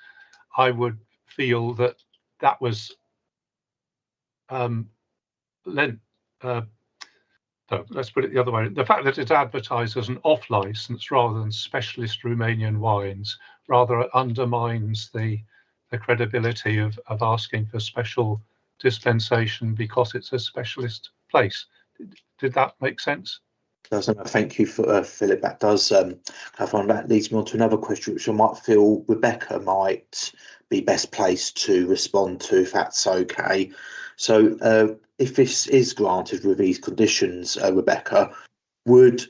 I would feel that that was so let's put it the other way. The fact that it's advertised as an off license rather than specialist Romanian wines rather undermines the credibility of asking for special dispensation because it's a specialist place. Did that make sense? Thank you for Philip. That does clarify. That leads me on to another question, which I might feel Rebecca might be best placed to respond to, if that's okay. So, if this is granted with these conditions, Rebecca, would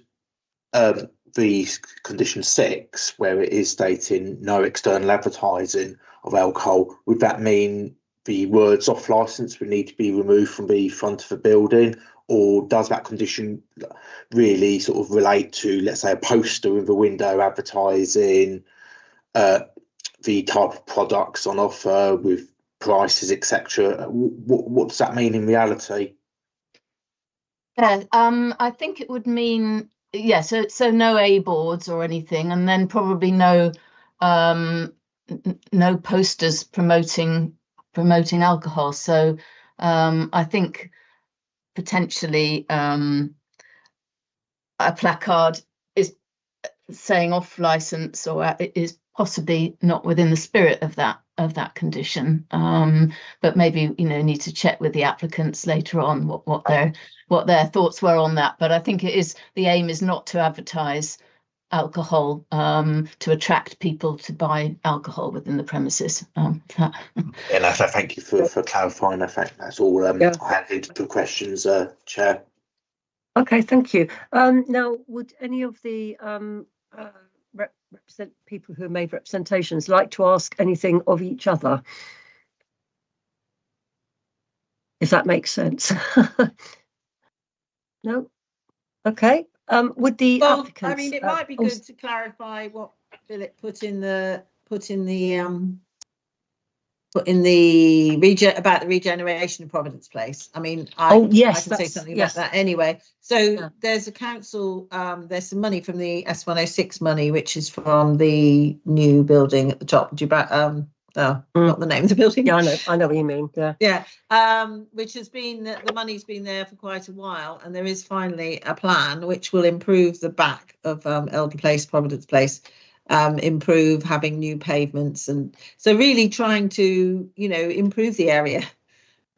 the condition 6, where it is stating no external advertising of alcohol, would that mean the words off licence would need to be removed from the front of the building? Or does that condition really sort of relate to, let's say, a poster in the window advertising the type of products on offer with prices, etc.? What does that mean in reality? Yeah, I think it would mean, yeah, so no A boards or anything, and then probably no posters promoting alcohol. So I think potentially a placard is saying off license, or it is possibly not within the spirit of that condition, but maybe need to check with the applicants later on what their thoughts were on that. But I think the aim is not to advertise alcohol to attract people to buy alcohol within the premises. Thank you for clarifying. I think that's all I had into the questions, Chair. Okay, thank you. Now, would any of the people who have made representations like to ask anything of each other? If that makes sense. No? Okay. Would the applicants? I mean, it might be good to clarify what Philip put in the about the regeneration of Providence Place. I mean, I can say something about that anyway. So there's a council. There's some money from the S106 money, which is from the new building at the top. Not the name of the building. Yeah, I know what you mean. Yeah. Which has been, the money's been there for quite a while, and there is finally a plan which will improve the back of Elder Place, Providence Place, improve having new pavements, and so really trying to improve the area.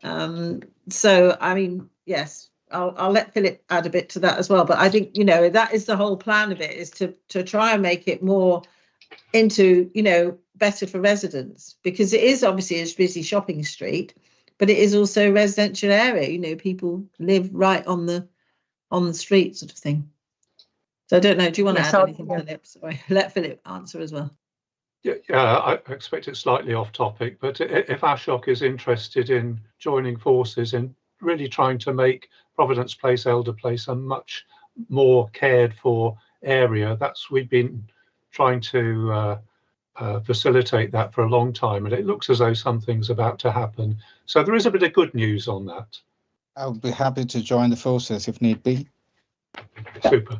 So I mean, yes, I'll let Philip add a bit to that as well. But I think that is the whole plan of it, is to try and make it more into better for residents, because it is obviously a busy shopping street, but it is also a residential area. People live right on the street, sort of thing. So I don't know, do you want to add anything, Philip? Sorry, let Philip answer as well. Yeah, I expect it's slightly off topic, but if Ashok is interested in joining forces in really trying to make Providence Place, Elder Place a much more cared for area, we've been trying to facilitate that for a long time, and it looks as though something's about to happen. So there is a bit of good news on that. I would be happy to join the forces if need be. Super.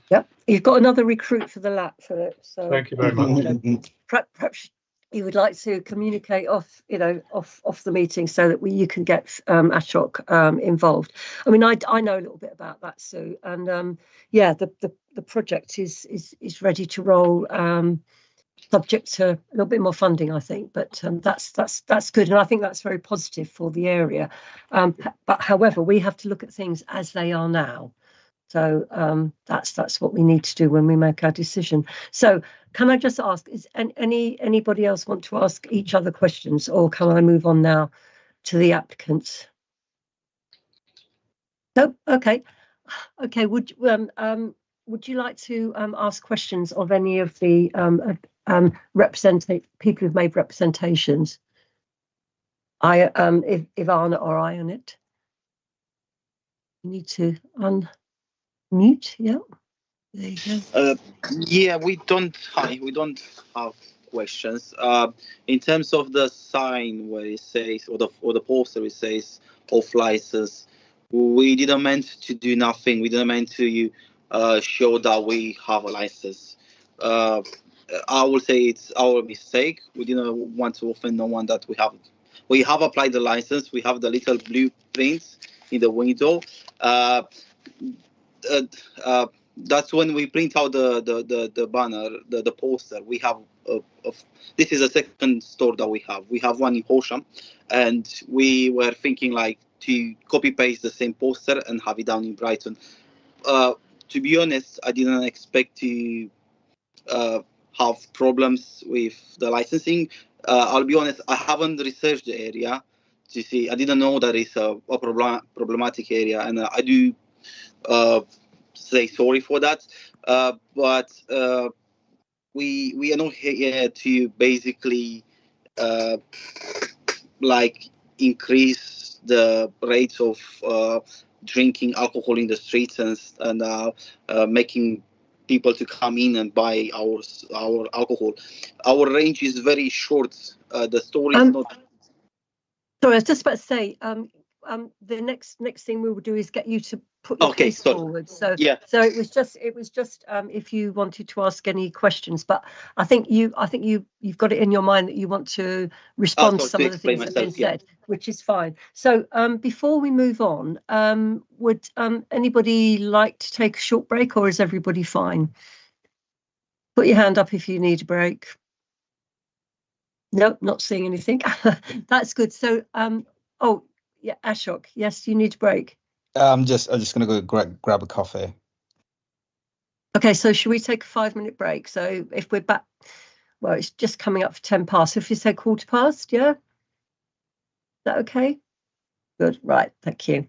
Yep, you've got another recruit for the lap, Philip. So thank you very much. Perhaps you would like to communicate off the meeting so that you can get Ashok involved. I mean, I know a little bit about that, Sue, and yeah, the project is ready to roll. Subject to a little bit more funding, I think, but that's good, and I think that's very positive for the area. But however, we have to look at things as they are now. So that's what we need to do when we make our decision. So can I just ask, is anybody else want to ask each other questions, or can I move on now to the applicants? No, okay. Would you like to ask questions of any of the people who've made representations? Ivana or I on it? You need to unmute. Yeah. There you go. Yeah, we don't have questions. In terms of the sign where it says, or the poster it says off license, we didn't meant to do nothing. We didn't meant to show that we have a license. I will say it's our mistake. We didn't want to offend no one that we have applied the license. We have the little blueprints in the window. That's when we print out the banner, the poster. We have this is a second store that we have. We have one in Horsham, and we were thinking like to copy paste the same poster and have it down in Brighton. To be honest, I didn't expect to have problems with the licensing. I'll be honest, I haven't researched the area to see. I didn't know that it's a problematic area, and I do say sorry for that. But we are not here to basically like increase the rates of drinking alcohol in the streets and making people to come in and buy our alcohol. Our range is very short. The store is not. Sorry, I was just about to say. The next thing we will do is get you to put your case forward. So yeah. So it was just if you wanted to ask any questions, but I think you've got it in your mind that you want to respond to some of the things that have been said, which is fine. So before we move on, would anybody like to take a short break, or is everybody fine? Put your hand up if you need a break. Nope, not seeing anything. That's good. So oh yeah, Ashok, yes, you need a break. I'm just going to go grab a coffee. Okay, so should we take a 5-minute break? So if we're back, well, it's just coming up for 10 past. If you say 15:15, yeah? Is that okay? Good, right, thank you.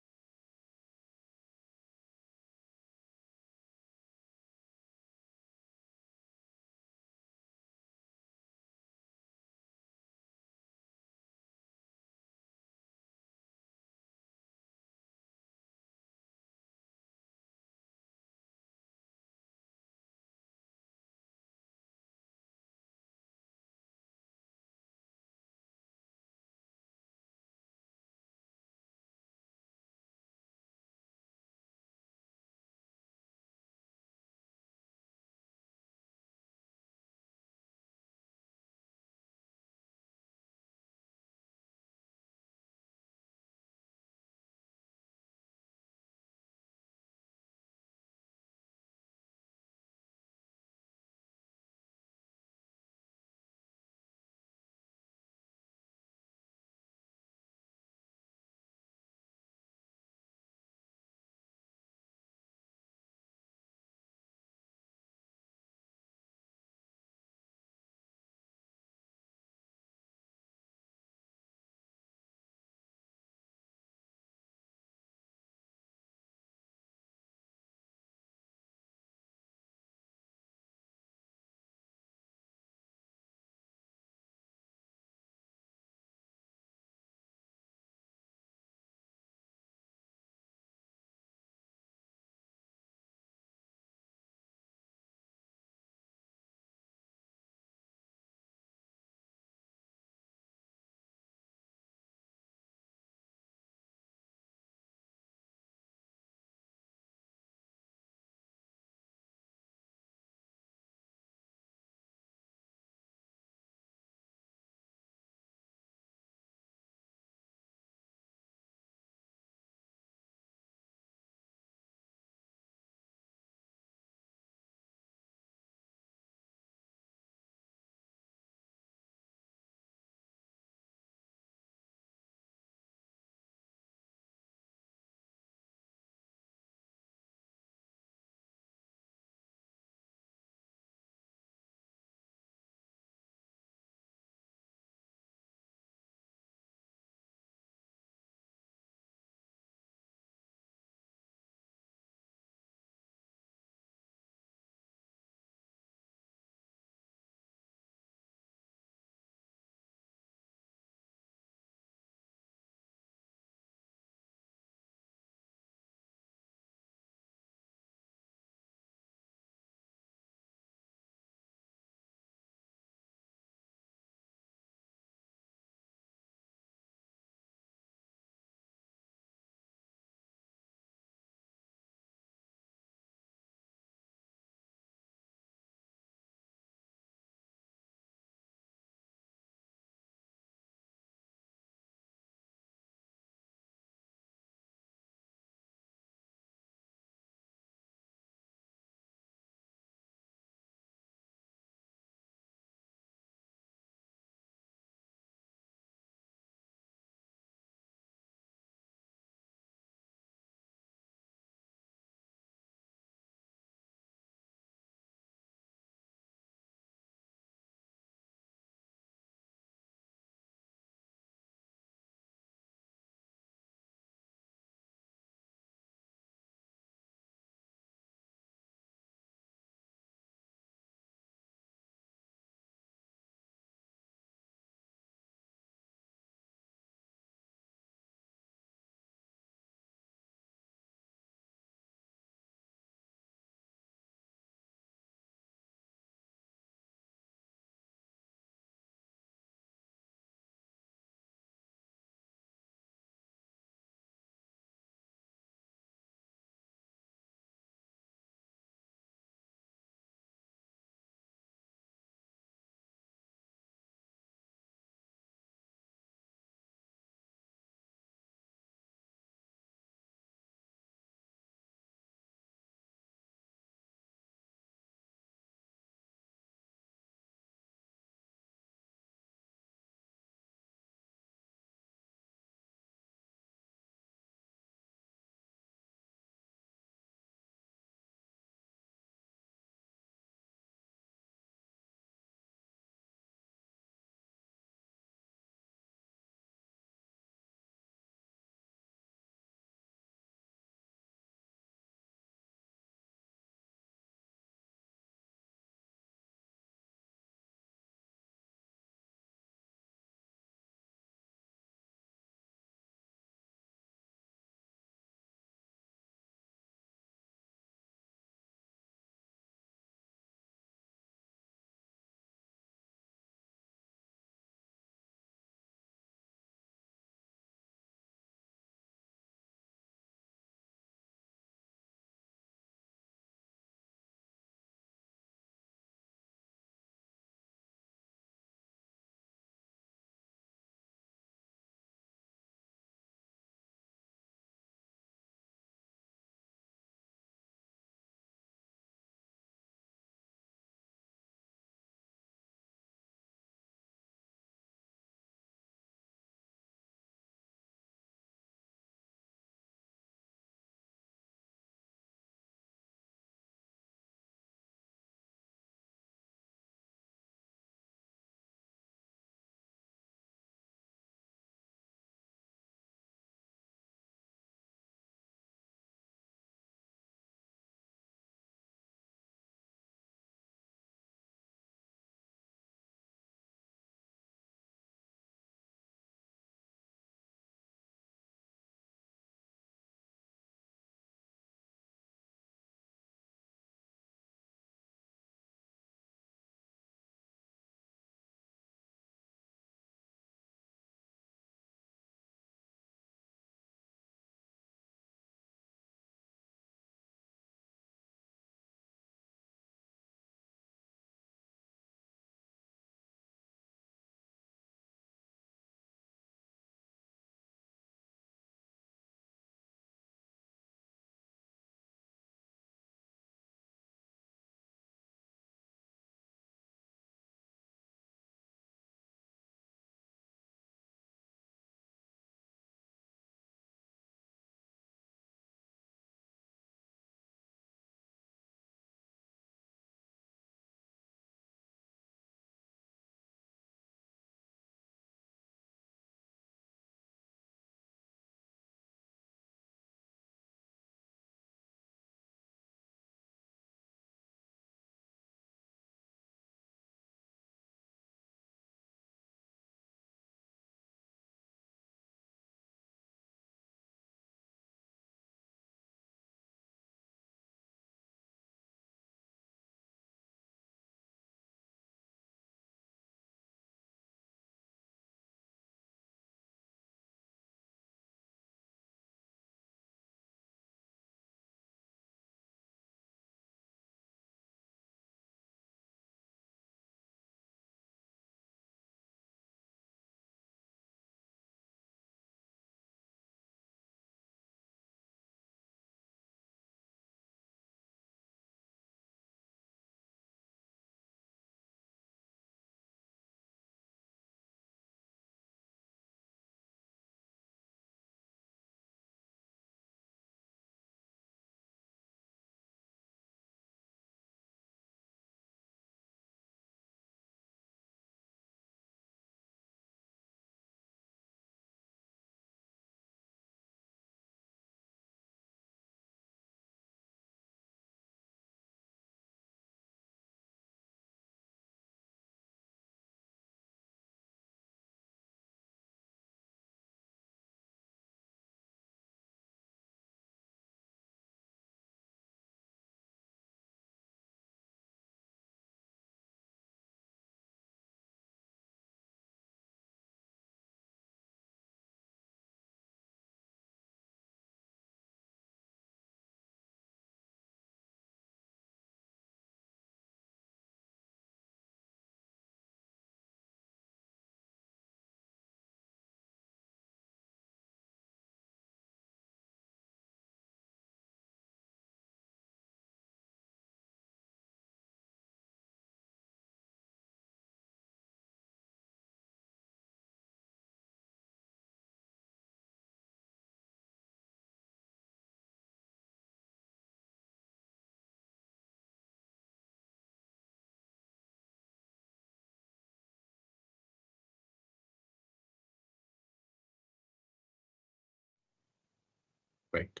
expect.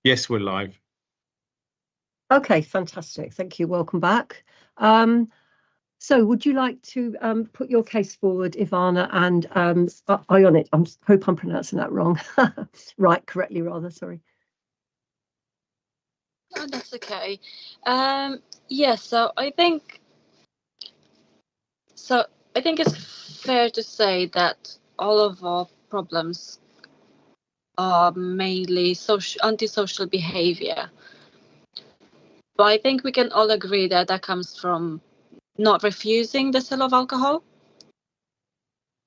Yes, we're live. Okay, fantastic. Thank you. Welcome back. So would you like to put your case forward, Ivana, and Ionic? I hope I'm pronouncing that wrong. Right, correctly, rather. Sorry. Oh, that's okay. Yeah, so I think it's fair to say that all of our problems are mainly antisocial behavior. But I think we can all agree that that comes from not refusing the sale of alcohol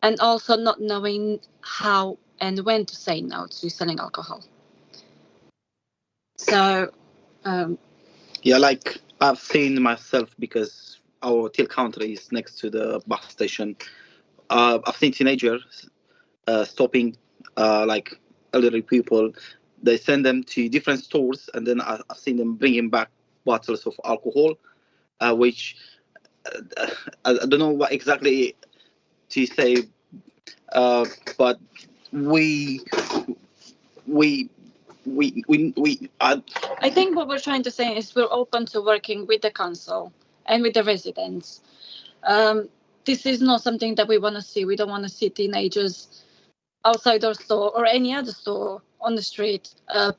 and also not knowing how and when to say no to selling alcohol. So, yeah, like I've seen myself, because our till counter is next to the bus station. I've seen teenagers stopping like elderly people. They send them to different stores, and then I've seen them bringing back bottles of alcohol, which I don't know what exactly to say, but I think what we're trying to say is we're open to working with the council and with the residents. This is not something that we want to see. We don't want to see teenagers outside our store or any other store on the street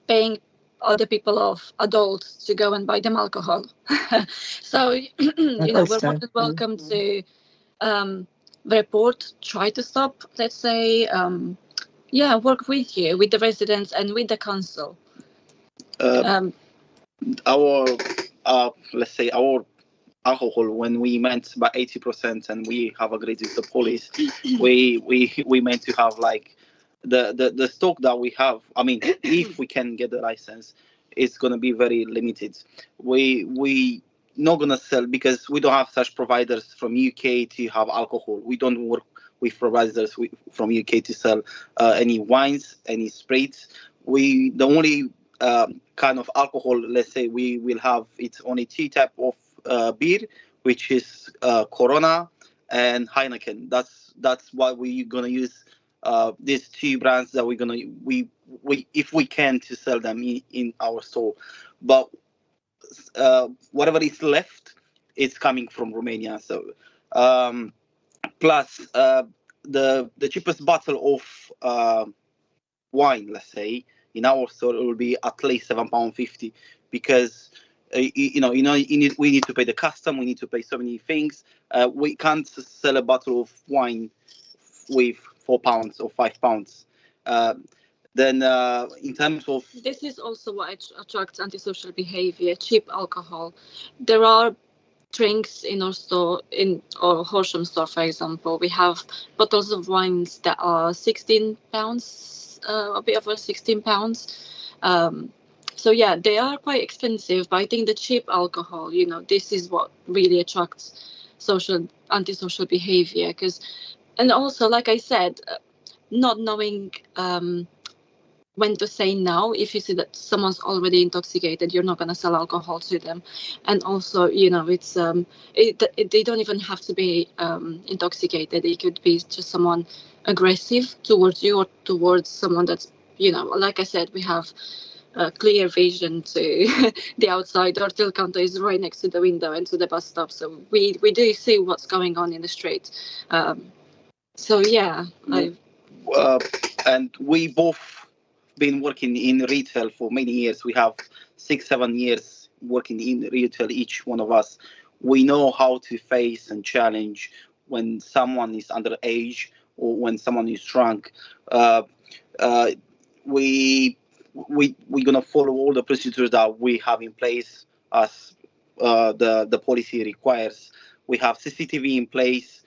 paying other people off, adults, to go and buy them alcohol. So, we're more than welcome to report, try to stop, let's say, work with you, with the residents and with the council. Let's say our alcohol, when we meant by 80%, and we have agreed with the police, we meant to have like the stock that we have. I mean, if we can get the license, it's going to be very limited. We not going to sell, because we don't have such providers from UK to have alcohol. We don't work with providers from UK to sell any wines, any spirits. The only kind of alcohol, let's say, we will have, it's only two type of beer, which is Corona and Heineken. That's why we're gonna use these two brands that we're gonna we if we can, to sell them in our store. But whatever is left is coming from Romania. So plus the cheapest bottle of wine, let's say, in our store, it will be at least £7.50, because we need to pay the custom, we need to pay so many things. We can't sell a bottle of wine with £4 or £5. Then in terms of, this is also what attracts antisocial behavior, cheap alcohol. There are drinks in our store, in our Horsham store, for example. We have bottles of wines that are £16, a bit over £16. So yeah, they are quite expensive, but I think the cheap alcohol, this is what really attracts antisocial behavior. And also, like I said, not knowing when to say no. If you see that someone's already intoxicated, you're not going to sell alcohol to them. And also, it's they don't even have to be intoxicated. It could be just someone aggressive towards you, or towards someone that's, like I said, we have a clear vision to the outside. Our till counter is right next to the window and to the bus stop, so we do see what's going on in the street. So yeah, and we both been working in retail for many years. We have 6-7 years working in retail, each one of us. We know how to face and challenge when someone is underage or when someone is drunk. We're gonna follow all the procedures that we have in place as the policy requires. We have CCTV in place.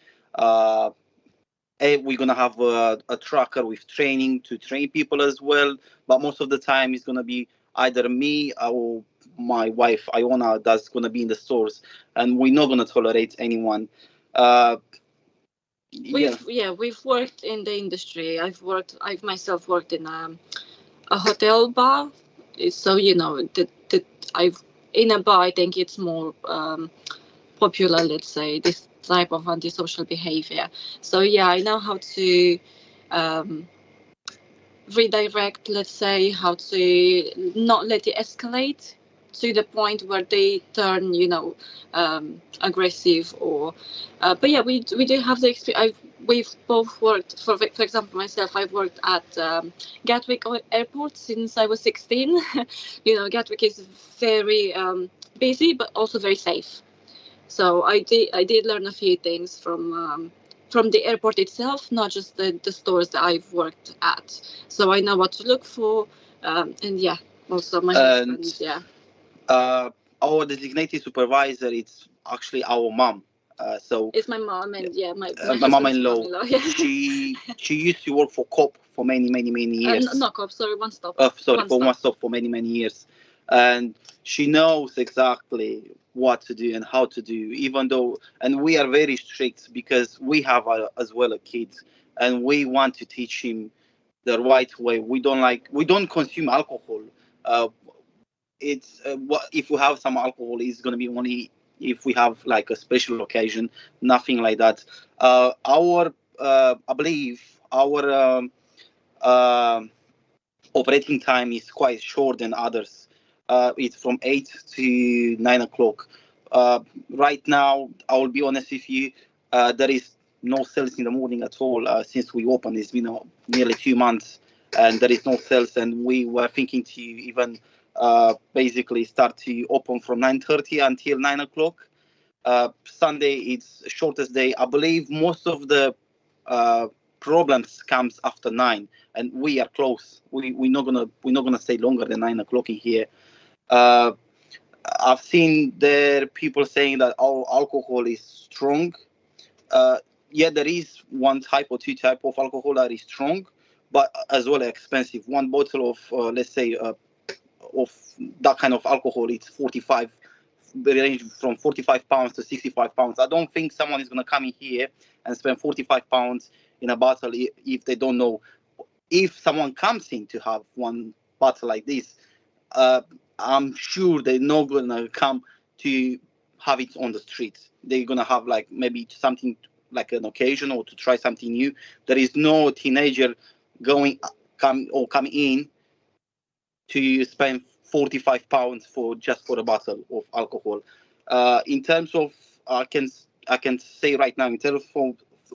We're going to have a tracker with training to train people as well. But most of the time, it's going to be either me or my wife, Iona, that's going to be in the stores. And we're not going to tolerate anyone. We've worked in the industry. I've myself worked in a hotel bar. So, in a bar, I think it's more popular, let's say, this type of antisocial behavior. So yeah, I know how to redirect, let's say, how to not let it escalate to the point where they turn, aggressive or. But yeah, we do have the experience. We've both worked, for example, myself, I've worked at Gatwick Airport since I was 16. Gatwick is very busy, but also very safe. So I did learn a few things from the airport itself, not just the stores that I've worked at. So I know what to look for, and yeah, also my husband, yeah. Our designated supervisor, it's actually our mom. So it's my mom and my mom-in-law. Yeah. She used to work for COP for many years. Not COP, sorry, One Stop. One Stop for many years, and she knows exactly what to do and how to do. Even though, and we are very strict because we have as well a kid, and we want to teach him the right way. We don't consume alcohol. It's if we have some alcohol, it's going to be only if we have like a special occasion, nothing like that. I believe our operating time is quite short than others. It's from 8 to 9 o'clock. Right now, I will be honest with you, there is no sales in the morning at all since we opened. It's been nearly 2 months, and there is no sales. And we were thinking to even basically start to open from 9:30 until 9 o'clock. Sunday is shortest day. I believe most of the problems comes after 9, and we are close. We're not gonna stay longer than 9 o'clock in here. I've seen there people saying that our alcohol is strong. Yeah, there is one type or two type of alcohol that is strong, but as well expensive. One bottle of let's say of that kind of alcohol, it's 45. They range from 45 pounds to 65 pounds. I don't think someone is going to come in here and spend 45 pounds in a bottle if they don't know. If someone comes in to have one bottle like this, I'm sure they're not going to come to have it on the streets. They're going to have like maybe something like an occasion or to try something new. There is no teenager come in to spend 45 pounds for a bottle of alcohol. In terms of, I can say right now, in terms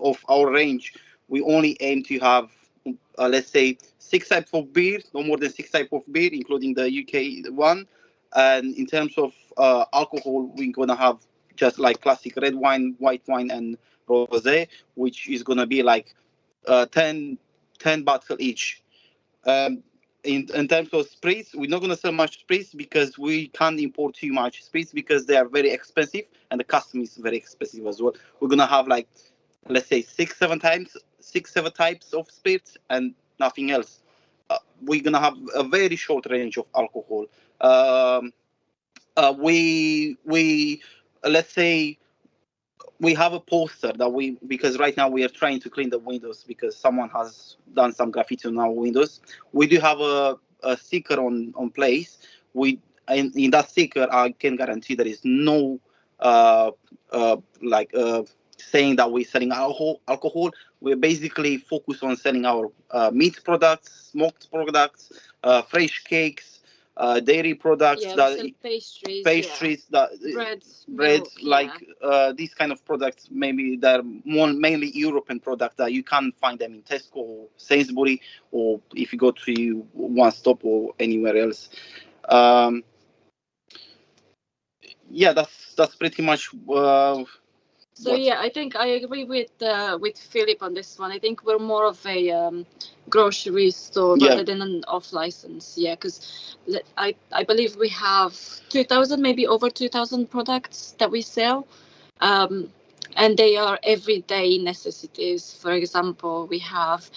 of our range, we only aim to have, let's say, 6 types of beer, no more than 6 types of beer, including the UK one. And in terms of alcohol, we're gonna have just like classic red wine, white wine, and rosé, which is gonna be like 10 bottles each. In terms of spirits, we're not going to sell much spirits because we can't import too much spirits because they are very expensive and the custom is very expensive as well. We're going to have like, let's say 6-7 types of spirits and nothing else. We're going to have a very short range of alcohol. Let's say we have a poster that because right now we are trying to clean the windows because someone has done some graffiti on our windows. We do have a sticker on place. In that sticker, I can guarantee there is no saying that we're selling alcohol. We're basically focused on selling our meat products, smoked products, fresh cakes, dairy products, pastries, bread, these kind of products. Maybe they're mainly European products that you can't find them in Tesco or Sainsbury, or if you go to One Stop or anywhere else. Yeah, that's pretty much. Yeah, I think I agree with Philip on this one. I think we're more of a grocery store rather than an off license. Yeah, because I believe we have 2,000, maybe over 2,000 products that we sell, and they are everyday necessities. For example, we have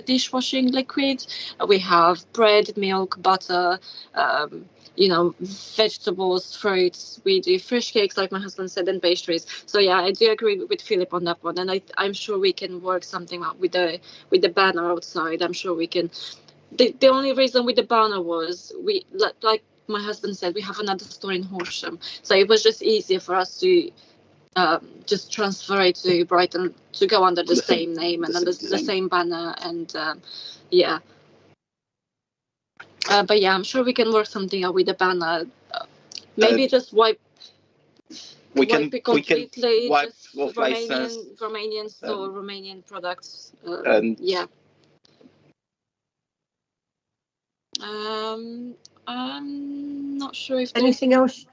dishwashing liquid. We have bread, milk, butter. Vegetables, fruits. We do fresh cakes, like my husband said, and pastries. So yeah, I do agree with Philip on that one, and I'm sure we can work something out with the banner outside. I'm sure we can. The only reason with the banner was we like my husband said, we have another store in Horsham, so it was just easier for us to just transfer it to Brighton to go under the same name and under the same banner, and yeah. But yeah, I'm sure we can work something out with the banner. Maybe just wipe it completely. Wipe just off license. Romanian store, Romanian products. And yeah. I'm not sure if anything else.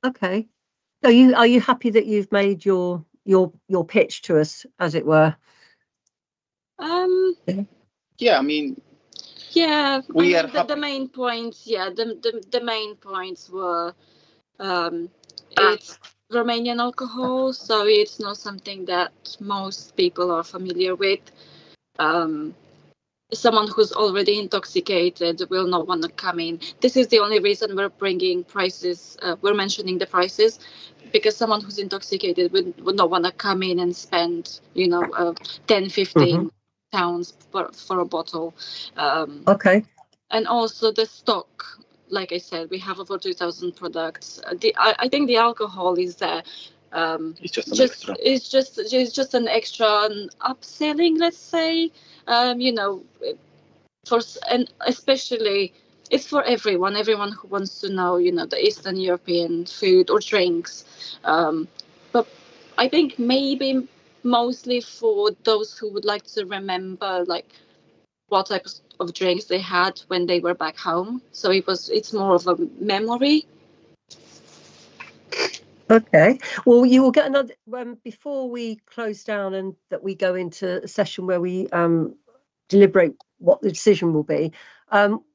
Okay. Are you happy that you've made your pitch to us, as it were? Yeah, I mean. Yeah, the main points. Yeah, the main points were it's Romanian alcohol, so it's not something that most people are familiar with. Someone who's already intoxicated will not want to come in. This is the only reason we're bringing prices. We're mentioning the prices because someone who's intoxicated would not want to come in and spend, 10, 15 pounds for a bottle. Okay. And also the stock, like I said, we have over 2,000 products. I think the alcohol is there. It's just an extra. It's just an extra upselling, let's say. And especially it's for everyone who wants to know, the Eastern European food or drinks. But I think maybe mostly for those who would like to remember, like, what type of drinks they had when they were back home. So it's more of a memory. Okay. Well, you will get another before we close down and that we go into a session where we deliberate what the decision will be.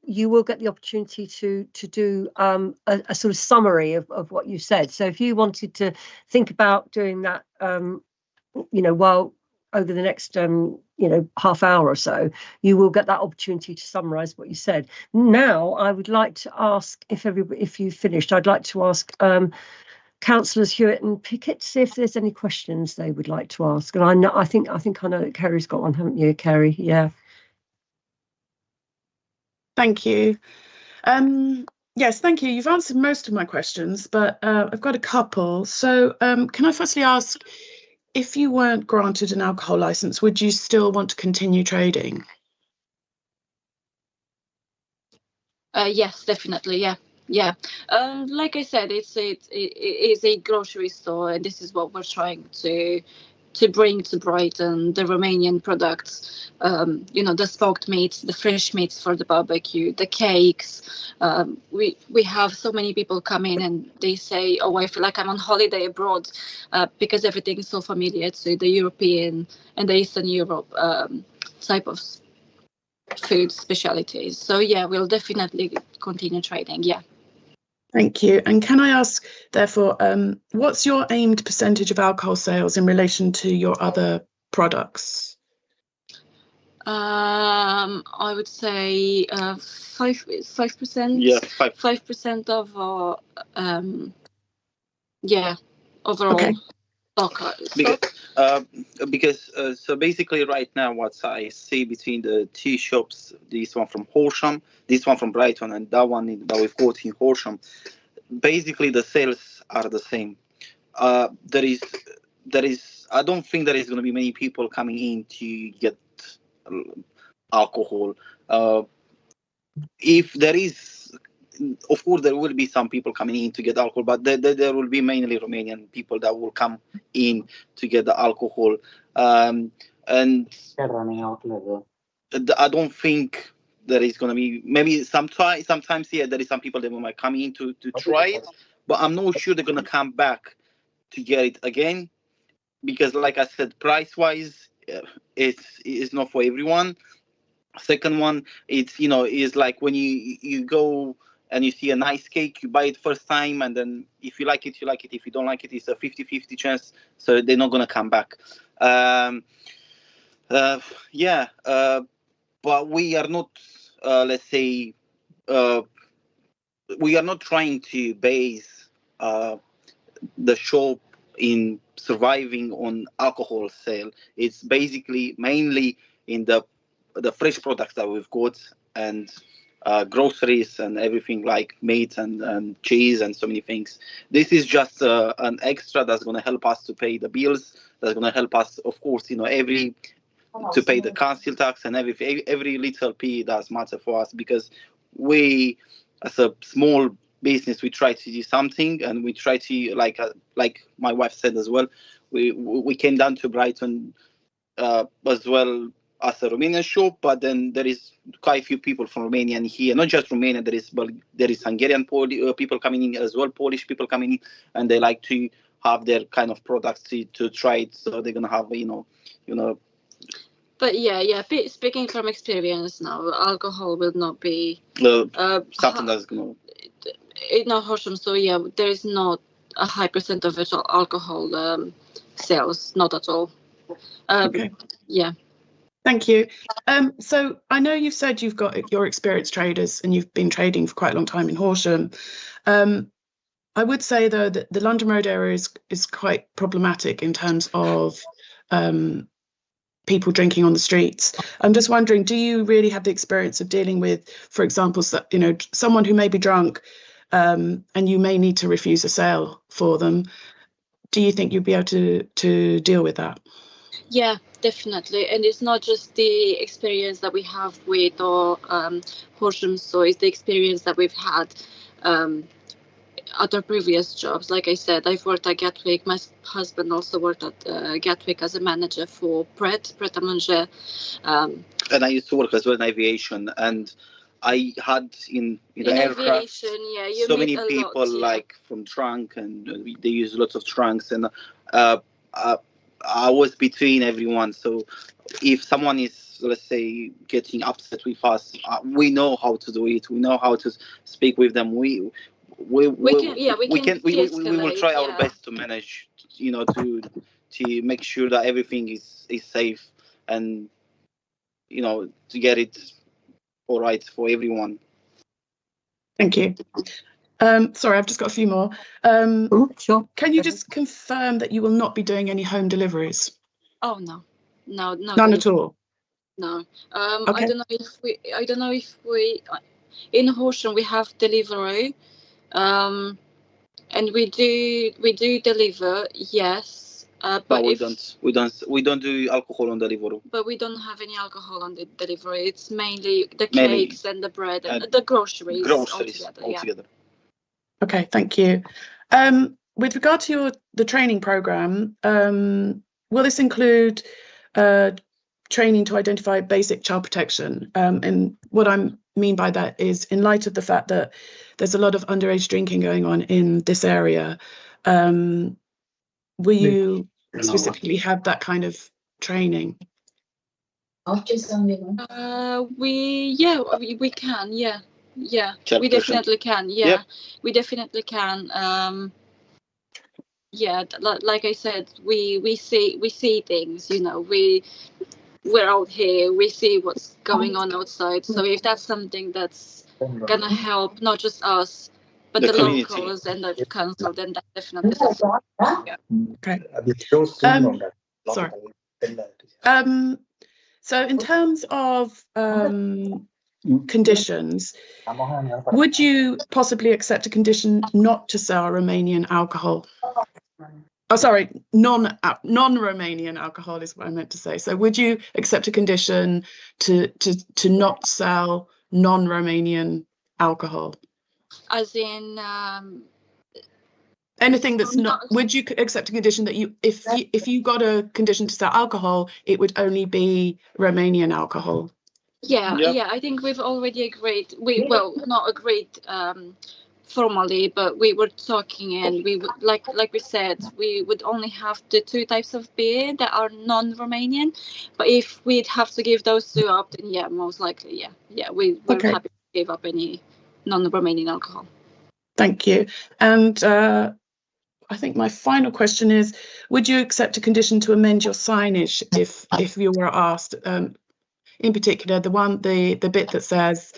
You will get the opportunity to do a sort of summary of what you said. So if you wanted to think about doing that, while over the next half hour or so, you will get that opportunity to summarize what you said. Now I would like to ask, if you finished, I'd like to ask Councillors Hewitt and Pickett to see if there's any questions they would like to ask. And I think I know that Kerry's got one, haven't you, Kerry? Yeah. Thank you. Yes, thank you. You've answered most of my questions, but I've got a couple. So can I firstly ask, if you weren't granted an alcohol licence, would you still want to continue trading? Yes, definitely. Yeah. Like I said, it is a grocery store, and this is what we're trying to bring to Brighton: the Romanian products. The smoked meats, the fresh meats for the barbecue, the cakes. We have so many people come in and they say, "Oh, I feel like I'm on holiday abroad," because everything is so familiar to the European and the Eastern Europe type of food specialities. So yeah, we'll definitely continue trading. Yeah. Thank you. And can I ask, therefore, what's your aimed percentage of alcohol sales in relation to your other products? I would say 5%. Yeah, 5% of our overall. Okay. Because so basically right now what I see between the two shops, this one from Horsham, this one from Brighton, and that one that we've got in Horsham, basically the sales are the same. There is I don't think there is going to be many people coming in to get alcohol. If there is, of course, there will be some people coming in to get alcohol, but there will be mainly Romanian people that will come in to get the alcohol. And I don't think there is going to be, maybe sometimes, yeah, there is some people that might come in to try it, but I'm not sure they're going to come back to get it again, because like I said, price-wise, it's not for everyone. Second one, it's, is like when you go and you see a nice cake, you buy it first time, and then if you like it, you like it. If you don't like it, it's a 50-50 chance, so they're not going to come back. But we are not, let's say, we are not trying to base the shop in surviving on alcohol sale. It's basically mainly in the fresh products that we've got, and groceries and everything like meat and cheese and so many things. This is just an extra that's going to help us to pay the bills. That's going to help us, of course, you know, to pay the council tax and every little p does matter for us, because we, as a small business, we try to do something, and we try to, like my wife said as well, we came down to Brighton as well as a Romanian shop, but then there is quite a few people from Romania here, not just Romania, there is Hungarian people coming in as well, Polish people coming in, and they like to have their kind of products to try it, so they're gonna have, you know. But yeah, speaking from experience now, alcohol will not be something that's gonna in Horsham. So yeah, there is not a high percent of alcohol sales, not at all. Okay. Yeah. Thank you. So I know you've said you've got your experienced traders and you've been trading for quite a long time in Horsham. I would say though that the London Road area is quite problematic in terms of people drinking on the streets. I'm just wondering, do you really have the experience of dealing with, for example, you know, someone who may be drunk and you may need to refuse a sale for them? Do you think you'd be able to deal with that? Yeah, definitely. And it's not just the experience that we have with our Horsham, so it's the experience that we've had at our previous jobs. Like I said, I've worked at Gatwick. My husband also worked at Gatwick as a manager for Pret a Manger. And I used to work as well in aviation, and I had in the aircraft so many people like from trunk, and they use lots of trunks, and I was between everyone. So if someone is, let's say, getting upset with us, we know how to do it. We know how to speak with them. We will try our best to manage, you know, to make sure that everything is safe, and, you know, to get it all right for everyone. Thank you. Sorry, I've just got a few more. Sure. Can you just confirm that you will not be doing any home deliveries? Oh no. None at all. No. Okay. I don't know if we in Horsham we have Deliveroo, and we do deliver, yes. But we don't do alcohol on Deliveroo. But we don't have any alcohol on the delivery. It's mainly the cakes and the bread and the groceries altogether. Yeah. Okay, thank you. With regard to the training programme, will this include training to identify basic child protection? And what I mean by that is, in light of the fact that there's a lot of underage drinking going on in this area, will you specifically have that kind of training? We can, yeah. Yeah, we definitely can. Yeah, we definitely can. Like I said, we see things. You know, we're out here. We see what's going on outside. So if that's something that's gonna help not just us, but the locals and the council, then that's definitely something. Yeah. Okay. Sorry. So in terms of conditions, would you possibly accept a condition not to sell Romanian alcohol? Oh, sorry, non-Romanian alcohol is what I meant to say. So would you accept a condition to not sell non-Romanian alcohol? As in anything that's not, would you accept a condition that if you got a condition to sell alcohol, it would only be Romanian alcohol? Yeah, I think we've already agreed. Not agreed formally, but we were talking, and we would, like we said, we would only have the two types of beer that are non-Romanian. But if we'd have to give those two up, then yeah, most likely, we're happy to give up any non-Romanian alcohol. Thank you. And I think my final question is: would you accept a condition to amend your signage if you were asked? In particular, the bit that says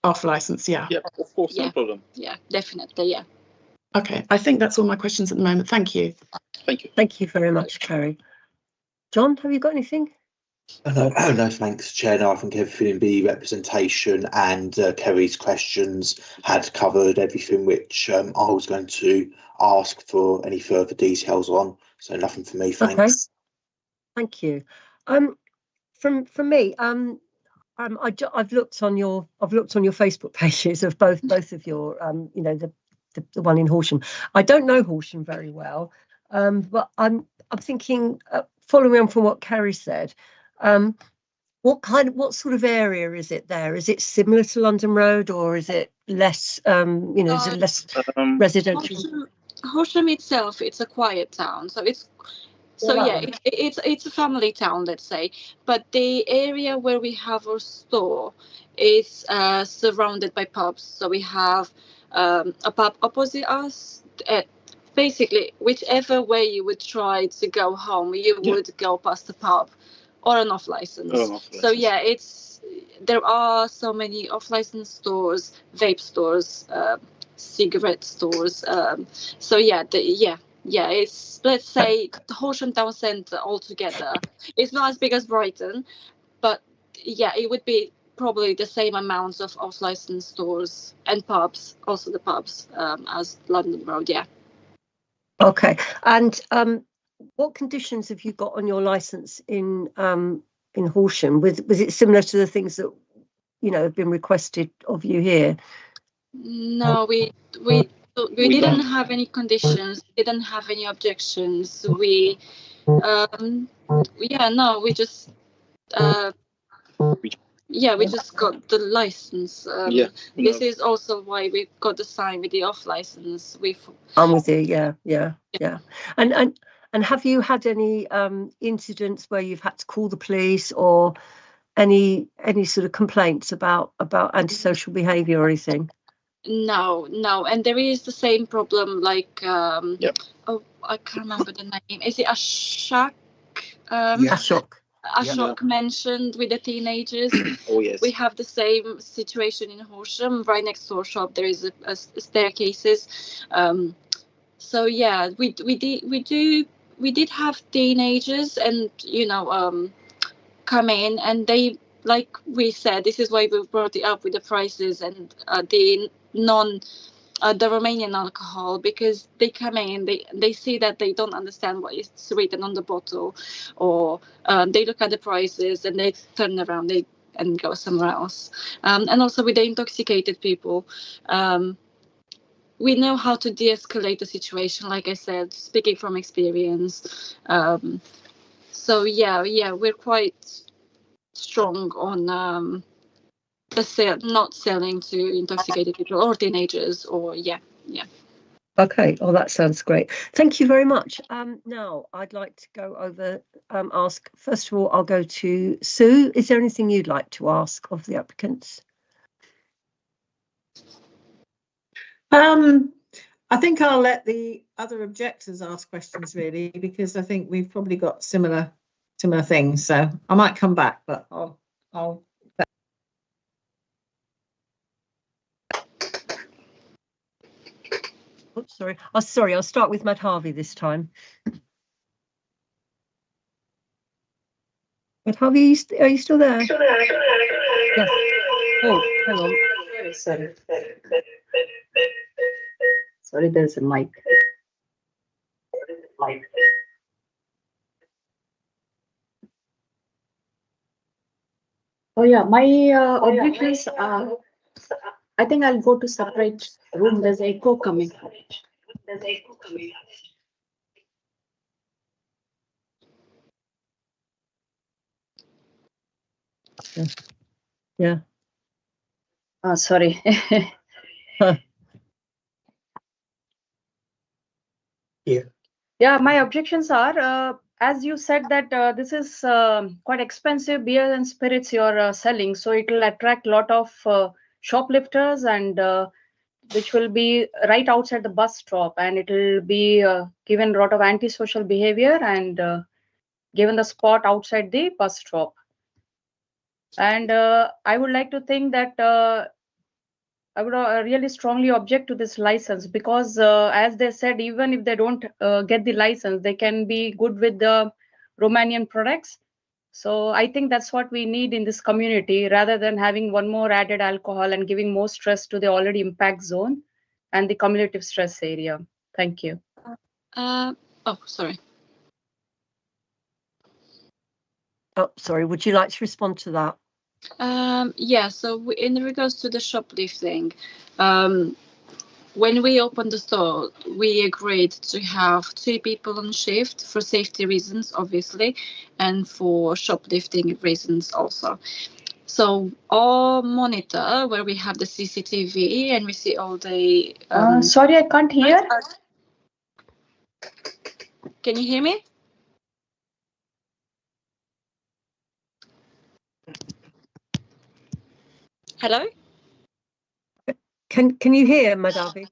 off license, yeah. Yeah, of course, no problem. Yeah, definitely, yeah. Okay, I think that's all my questions at the moment. Thank you. Thank you. Thank you very much, Carrie. John, have you got anything? No, thanks, Chair. No, I think everything in the representation and Kerry's questions had covered everything which I was going to ask for any further details on. So nothing for me, thanks. Okay. Thank you. From me, I've looked on your Facebook pages of both of your you know, the one in Horsham. I don't know Horsham very well, but I'm thinking, following on from what Kerry said, what sort of area is it there? Is it similar to London Road, or is it less, you know, is it less residential? Horsham itself, it's a quiet town, so it's it's a family town, let's say. But the area where we have our store is surrounded by pubs. So we have a pub opposite us. Basically, whichever way you would try to go home, you would go past the pub or an off-license. So yeah, there are so many off-license stores, vape stores, cigarette stores. So yeah, it's, let's say, the Horsham Town Centre altogether. It's not as big as Brighton, but yeah, it would be probably the same amounts of off-license stores and pubs, also the pubs, as London Road. Yeah. Okay, and what conditions have you got on your licence in Horsham? Was it similar to the things that, you know, have been requested of you here? No, we didn't have any conditions, didn't have any objections. We just we just got the license. This is also why we got the sign with the off license. I'm with you. Yeah. And have you had any incidents where you've had to call the police, or any sort of complaints about antisocial behaviour or anything? No, and there is the same problem, like oh, I can't remember the name. Is it Ashok? Ashok mentioned with the teenagers. Oh yes. We have the same situation in Horsham. Right next to our shop, there is a staircases. So yeah, we did have teenagers, and you know, come in, and they, like we said, this is why we brought it up with the prices and the Romanian alcohol, because they come in, they see that they don't understand what is written on the bottle, or they look at the prices and they turn around and go somewhere else. And also with the intoxicated people, we know how to de-escalate the situation, like I said, speaking from experience. So yeah, we're quite strong on not selling to intoxicated people or teenagers, or yeah. Okay, oh, that sounds great. Thank you very much. Now I'd like to go over, ask, first of all, I'll go to Sue. Is there anything you'd like to ask of the applicants? I think I'll let the other objectors ask questions, really, because I think we've probably got similar things. So I might come back, but I'll Oops, sorry. I'll start with Madhavi this time. Madhavi, are you still there? Yes. Oh, hang on. Sorry, there's a mic. Oh yeah, my objections are, I think I'll go to separate room. There's echo coming. Yeah. Sorry. Yeah, my objections are, as you said, that this is quite expensive beer and spirits you're selling, so it will attract a lot of shoplifters, and which will be right outside the bus stop, and it will be given a lot of antisocial behavior, and given the spot outside the bus stop. And I would like to think that I would really strongly object to this license, because as they said, even if they don't get the license, they can be good with the Romanian products, So I think that's what we need in this community, rather than having one more added alcohol and giving more stress to the already impact zone and the cumulative stress area. Thank you. Oh, sorry. Oh, sorry. Would you like to respond to that? Yeah, so in regards to the shoplifting, when we opened the store, we agreed to have 2 people on shift for safety reasons, obviously, and for shoplifting reasons also. So our monitor, where we have the CCTV and we see all the... Sorry, I can't hear. Can you hear me? Hello? Can you hear, Madhavi?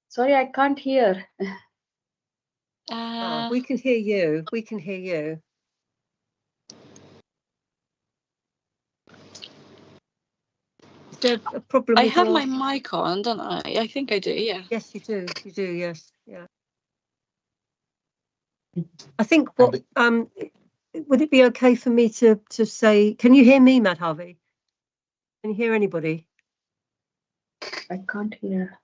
Sorry, I can't hear. We can hear you. We can hear you. A problem. I have my mic on, don't I? I think I do, yeah. Yes, you do. You do, yes. Yeah. I think what would it be okay for me to say, can you hear me, Madhavi? Can you hear anybody? I can't hear.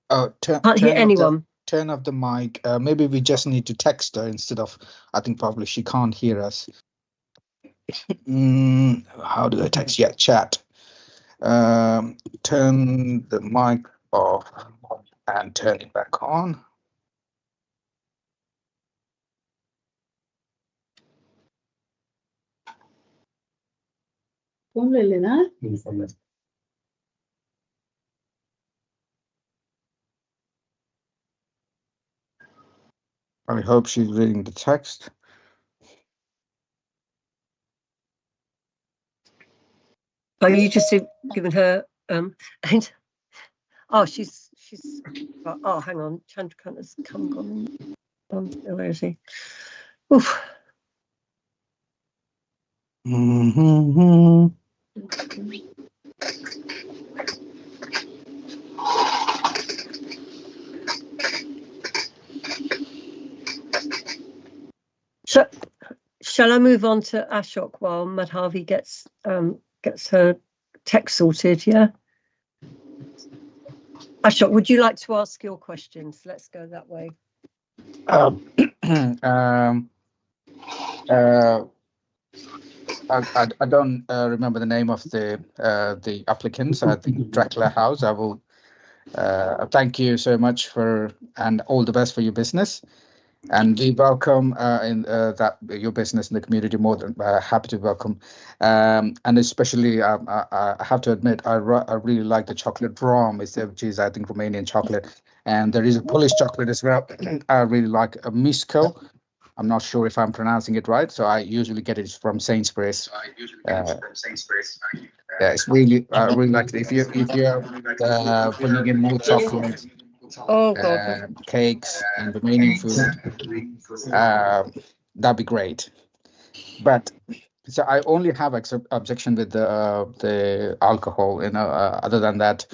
Oh, Can't hear anyone. Turn off the mic. Maybe we just need to text her instead of, I think probably she can't hear us. How do I text? Yeah, chat. Turn the mic off and turn it back on. I hope she's reading the text. Oh, you just given her oh, she's oh, hang on, Chandrakant has gone. Where is he? Oof. Shall I move on to Ashok while Madhavi gets her text sorted? Yeah. Ashok, would you like to ask your questions? Let's go that way. I don't remember the name of the applicants. I think Dracula House. I will thank you so much and all the best for your business. And we welcome that your business in the community, more than happy to welcome. And especially, I have to admit, I really like the chocolate rum, which is, I think, Romanian chocolate. And there is a Polish chocolate as well. I really like a Misko. I'm not sure if I'm pronouncing it right, so I usually get it from Sainsbury's. Yeah, it's really, I really like it. If you're bringing in more chocolate, cakes and Romanian food, that'd be great. But so I only have objection with the alcohol. Other than that,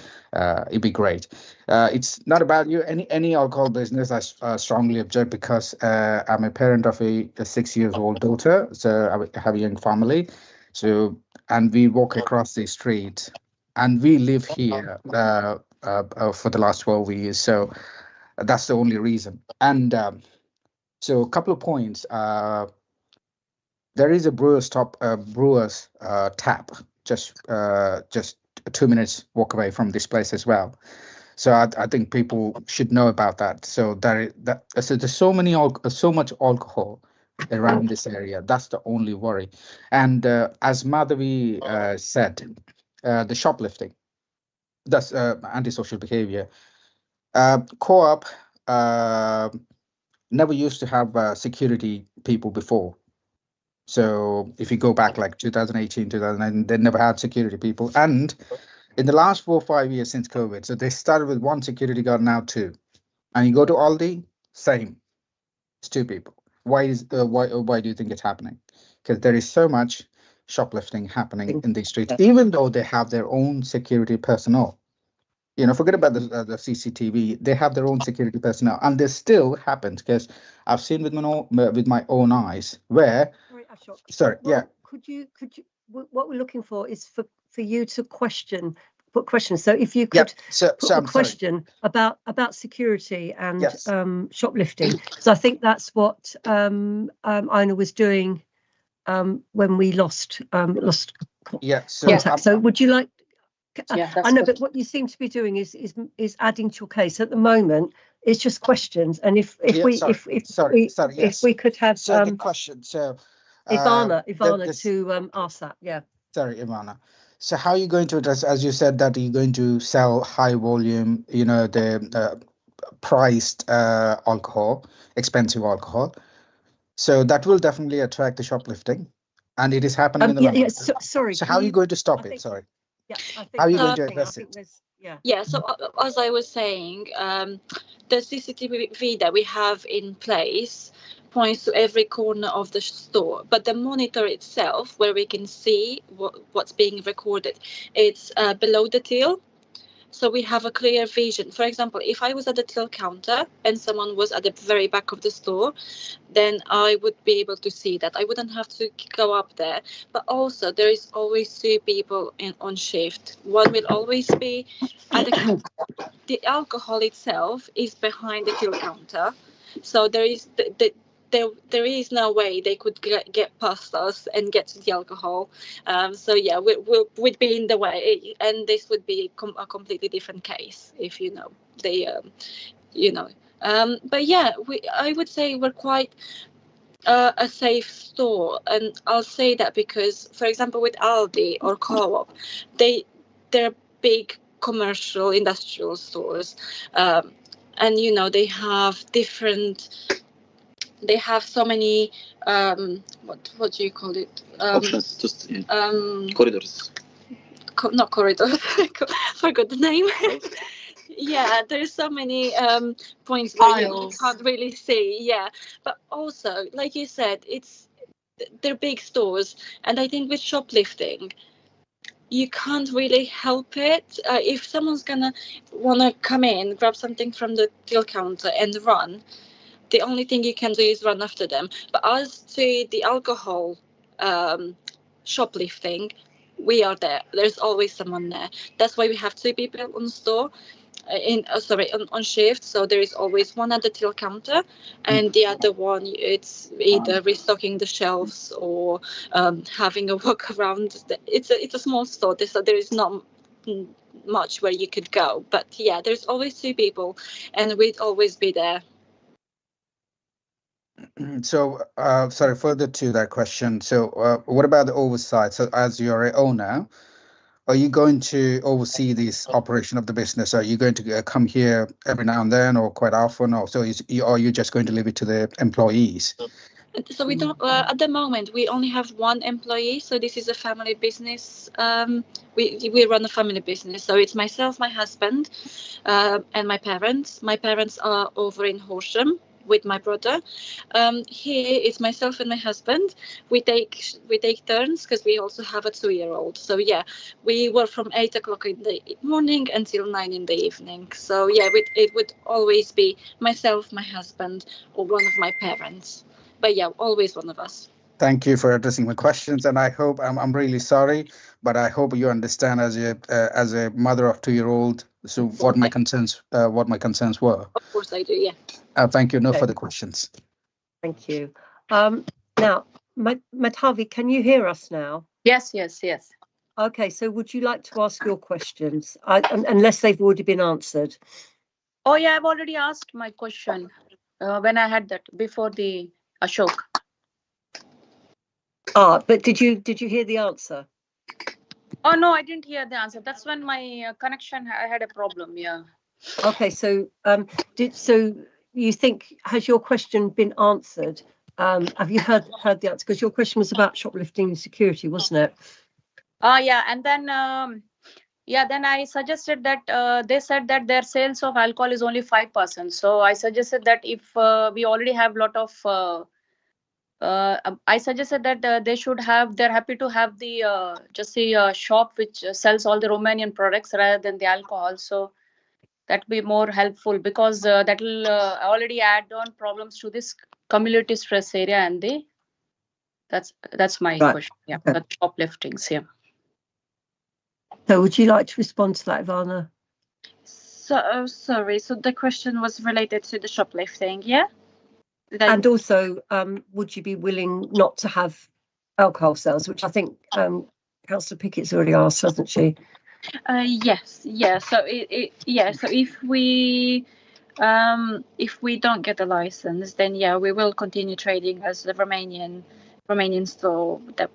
it'd be great. It's not about you. Any alcohol business, I strongly object, because I'm a parent of a 6-year-old daughter. So I have a young family. So, and we walk across the street, and we live here for the last 12 years. So that's the only reason. And so a couple of points. There is a brewer's tap just 2 minutes walk away from this place as well. So I think people should know about that. So so there's so much alcohol around this area. That's the only worry. And as Madhavi said, the shoplifting, that's antisocial behavior. Co-op never used to have security people before. So if you go back like 2018, 2019, they never had security people. And in the last 4 or 5 years since COVID, so they started with 1 security guard, now 2. And you go to Aldi, same. It's 2 people. Why do you think it's happening? Because there is so much shoplifting happening in these streets, even though they have their own security personnel. You know, forget about the CCTV. They have their own security personnel, and this still happens, because I've seen with my own eyes where Ashok. Sorry, yeah. Could you, what we're looking for is for you to put questions. So if you could put a question about security and shoplifting. So I think that's what Ina was doing when we lost contact. So would you like? I know, but what you seem to be doing is adding to your case. At the moment, it's just questions. And if we could have the question. So Ivana to ask that. Yeah. Sorry, Ivana. So how are you going to address, as you said, that you're going to sell high volume, the priced alcohol, expensive alcohol. So that will definitely attract the shoplifting, and it is happening in the London. Sorry. So how are you going to stop it? Sorry. Yeah, I think how are you going to address it? Yeah. So as I was saying, the CCTV that we have in place points to every corner of the store, but the monitor itself, where we can see what's being recorded, it's below the till. So we have a clear vision. For example, if I was at the till counter and someone was at the very back of the store, then I would be able to see that. I wouldn't have to go up there. But also, there is always two people on shift. One will always be at the counter. The alcohol itself is behind the till counter. So there is there is no way they could get past us and get to the alcohol. So yeah, we'd be in the way, and this would be a completely different case if But yeah, I would say we're quite a safe store, and I'll say that because, for example, with Aldi or Co-op, they're big commercial industrial stores, and they have different. They have so many what do you call it? Options, just corridors. Not corridors. Forgot the name. Yeah, there's so many points where you can't really see. Yeah, but also, like you said, they're big stores, and I think with shoplifting, you can't really help it. If someone's wanna come in, grab something from the till counter and run, the only thing you can do is run after them. But as to the alcohol shoplifting, we are there. There's always someone there. That's why we have two people on store, on shift. So there is always one at the till counter, and the other one, it's either restocking the shelves or having a walk around. It's a small store, so there is not much where you could go. But yeah, there's always two people, and we'd always be there. So, sorry, further to that question. So, what about the oversight? So, as you're an owner, are you going to oversee this operation of the business? Are you going to come here every now and then, or quite often, or so? Are you just going to leave it to the employees? So we don't. At the moment, we only have one employee. So this is a family business. We run a family business. So it's myself, my husband, and my parents. My parents are over in Horsham with my brother. Here it's myself and my husband. We take turns because we also have a 2-year-old. So yeah, we work from 8 o'clock in the morning until 9 in the evening. So yeah, it would always be myself, my husband, or one of my parents. But yeah, always one of us. Thank you for addressing my questions, and I hope I'm really sorry, but I hope you understand as a mother of 2-year-old. So what my concerns were. Of course I do. Yeah. Thank you. No further questions. Thank you. Now, Madhavi, can you hear us now? Yes. Okay, so would you like to ask your questions, unless they've already been answered? Oh yeah, I've already asked my question when I had that before the Ashok. But did you hear the answer? Oh no, I didn't hear the answer. That's when my connection had a problem. Yeah. Okay, so you think, has your question been answered? Have you heard the answer? Because your question was about shoplifting and security, wasn't it? Yeah, and then then I suggested that they said that their sales of alcohol is only 5%. So I suggested that if we already have a lot of I suggested that they're happy to have the just a shop which sells all the Romanian products rather than the alcohol. So that will be more helpful, because that will already add on problems to this community stress area and the That's my Right. question. Yeah, Okay. the shopliftings here. So would you like to respond to that, Ivana? So sorry. So the question was related to the shoplifting, yeah? And also, would you be willing not to have alcohol sales, which I think Councillor Pickett's already asked, hasn't she? Yes, yeah. So so if we don't get a license, then yeah, we will continue trading as a Romanian store, the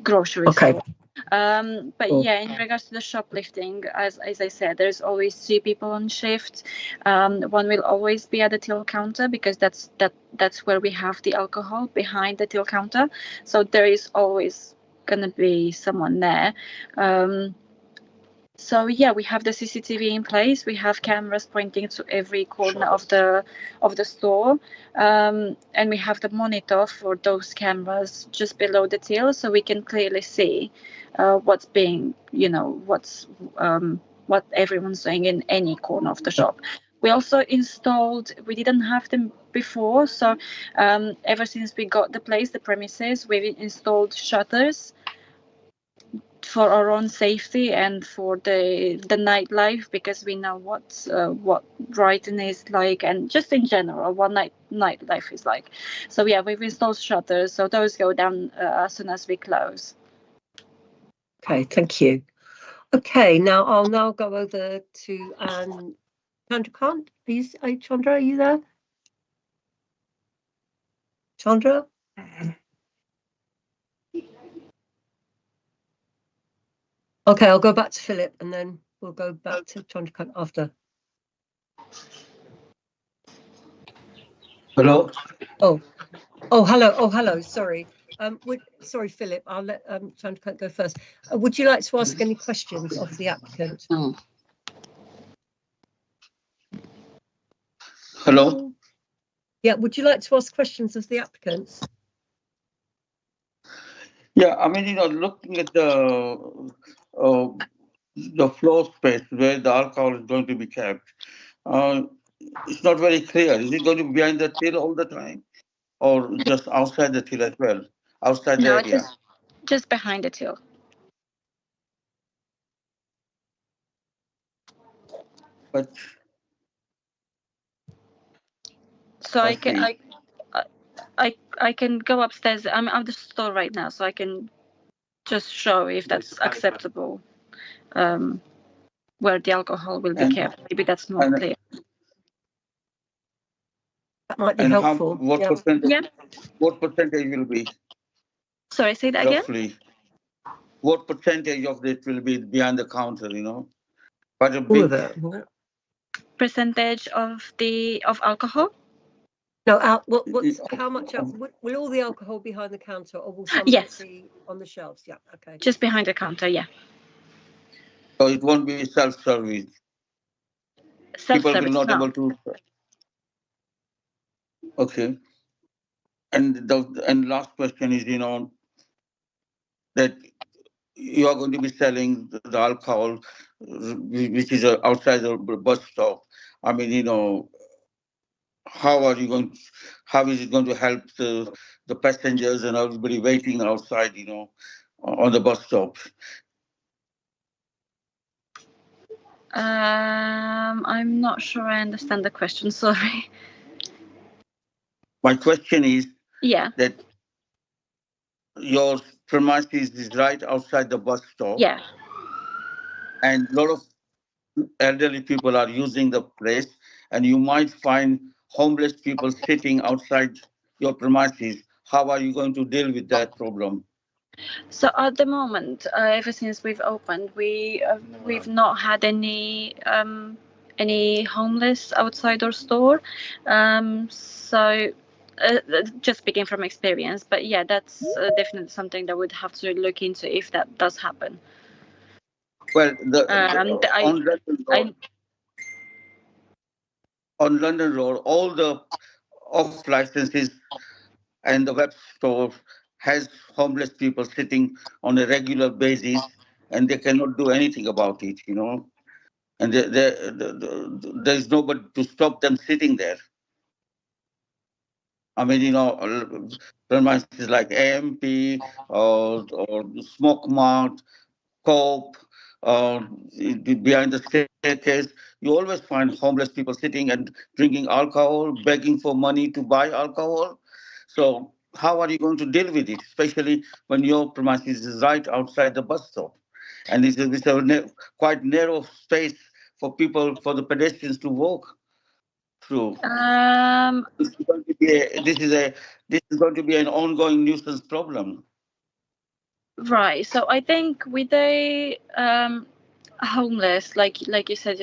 grocery store. But Cool. yeah, in regards to the shoplifting, as I said, there's always 2 people on shift. One will always be at the till counter because that's where we have the alcohol, behind the till counter. So there is always gonna be someone there. So yeah, we have the CCTV in place. We have cameras pointing to every corner of the store, and we have the monitor for those cameras just below the till, so we can clearly see what's being, what everyone's doing in any corner of the shop. We also installed. We didn't have them before, so ever since we got the premises, we've installed shutters for our own safety and for the nightlife, because we know what Brighton is like, and just in general what nightlife is like. So yeah, we've installed shutters, so those go down as soon as we close. Okay, thank you. Okay, now I'll go over to Chandrakant. Chandra, are you there? Chandra? Okay, I'll go back to Philip and then we'll go back to Chandrakant after. Hello. Oh, hello. Oh, hello. Sorry. Sorry, Philip. I'll let Chandrakant go first. Would you like to ask any questions of the applicant? Hello. Yeah. Would you like to ask questions of the applicants? Yeah, I mean, looking at the floor space where the alcohol is going to be kept, it's not very clear. Is it going to be behind the till all the time, or just outside the till as well, outside the area? Just behind the till. But so I can go upstairs. I'm at the store right now, so I can just show if that's acceptable. Where the alcohol will be kept. Maybe that's not clear. That might be helpful. What percentage will be? Sorry, say that roughly again. What percentage of this will be behind the counter? Quite a All big of it. Percentage of alcohol? No, how much? Will all the alcohol be behind the counter, or will some be on the shelves? Yeah, okay. Just behind the counter, yeah. So it won't be self-service. People will not able to. Okay. And last question is, that you are going to be selling the alcohol, which is outside the bus stop. I mean, how is it going to help the passengers and everybody waiting outside, on the bus stop? I'm not sure I understand the question, sorry. My question is that your premises is right outside the bus stop. Yeah. And a lot of elderly people are using the place, and you might find homeless people sitting outside your premises. How are you going to deal with that problem? So at the moment, ever since we've opened, we've not had any homeless outside our store. So just speaking from experience, but yeah, that's definitely something that we'd have to look into if that does happen. Well, on London Road, all the off licenses and the web store has homeless people sitting on a regular basis, and they cannot do anything about it, and there's nobody to stop them sitting there. I mean, premises like AMP or Smoke Mart, Cope, behind the staircase, you always find homeless people sitting and drinking alcohol, begging for money to buy alcohol. So how are you going to deal with it, especially when your premises is right outside the bus stop? And it's a quite narrow space for the pedestrians to walk through. This is going to be an ongoing nuisance problem. Right. So I think with the homeless, like you said,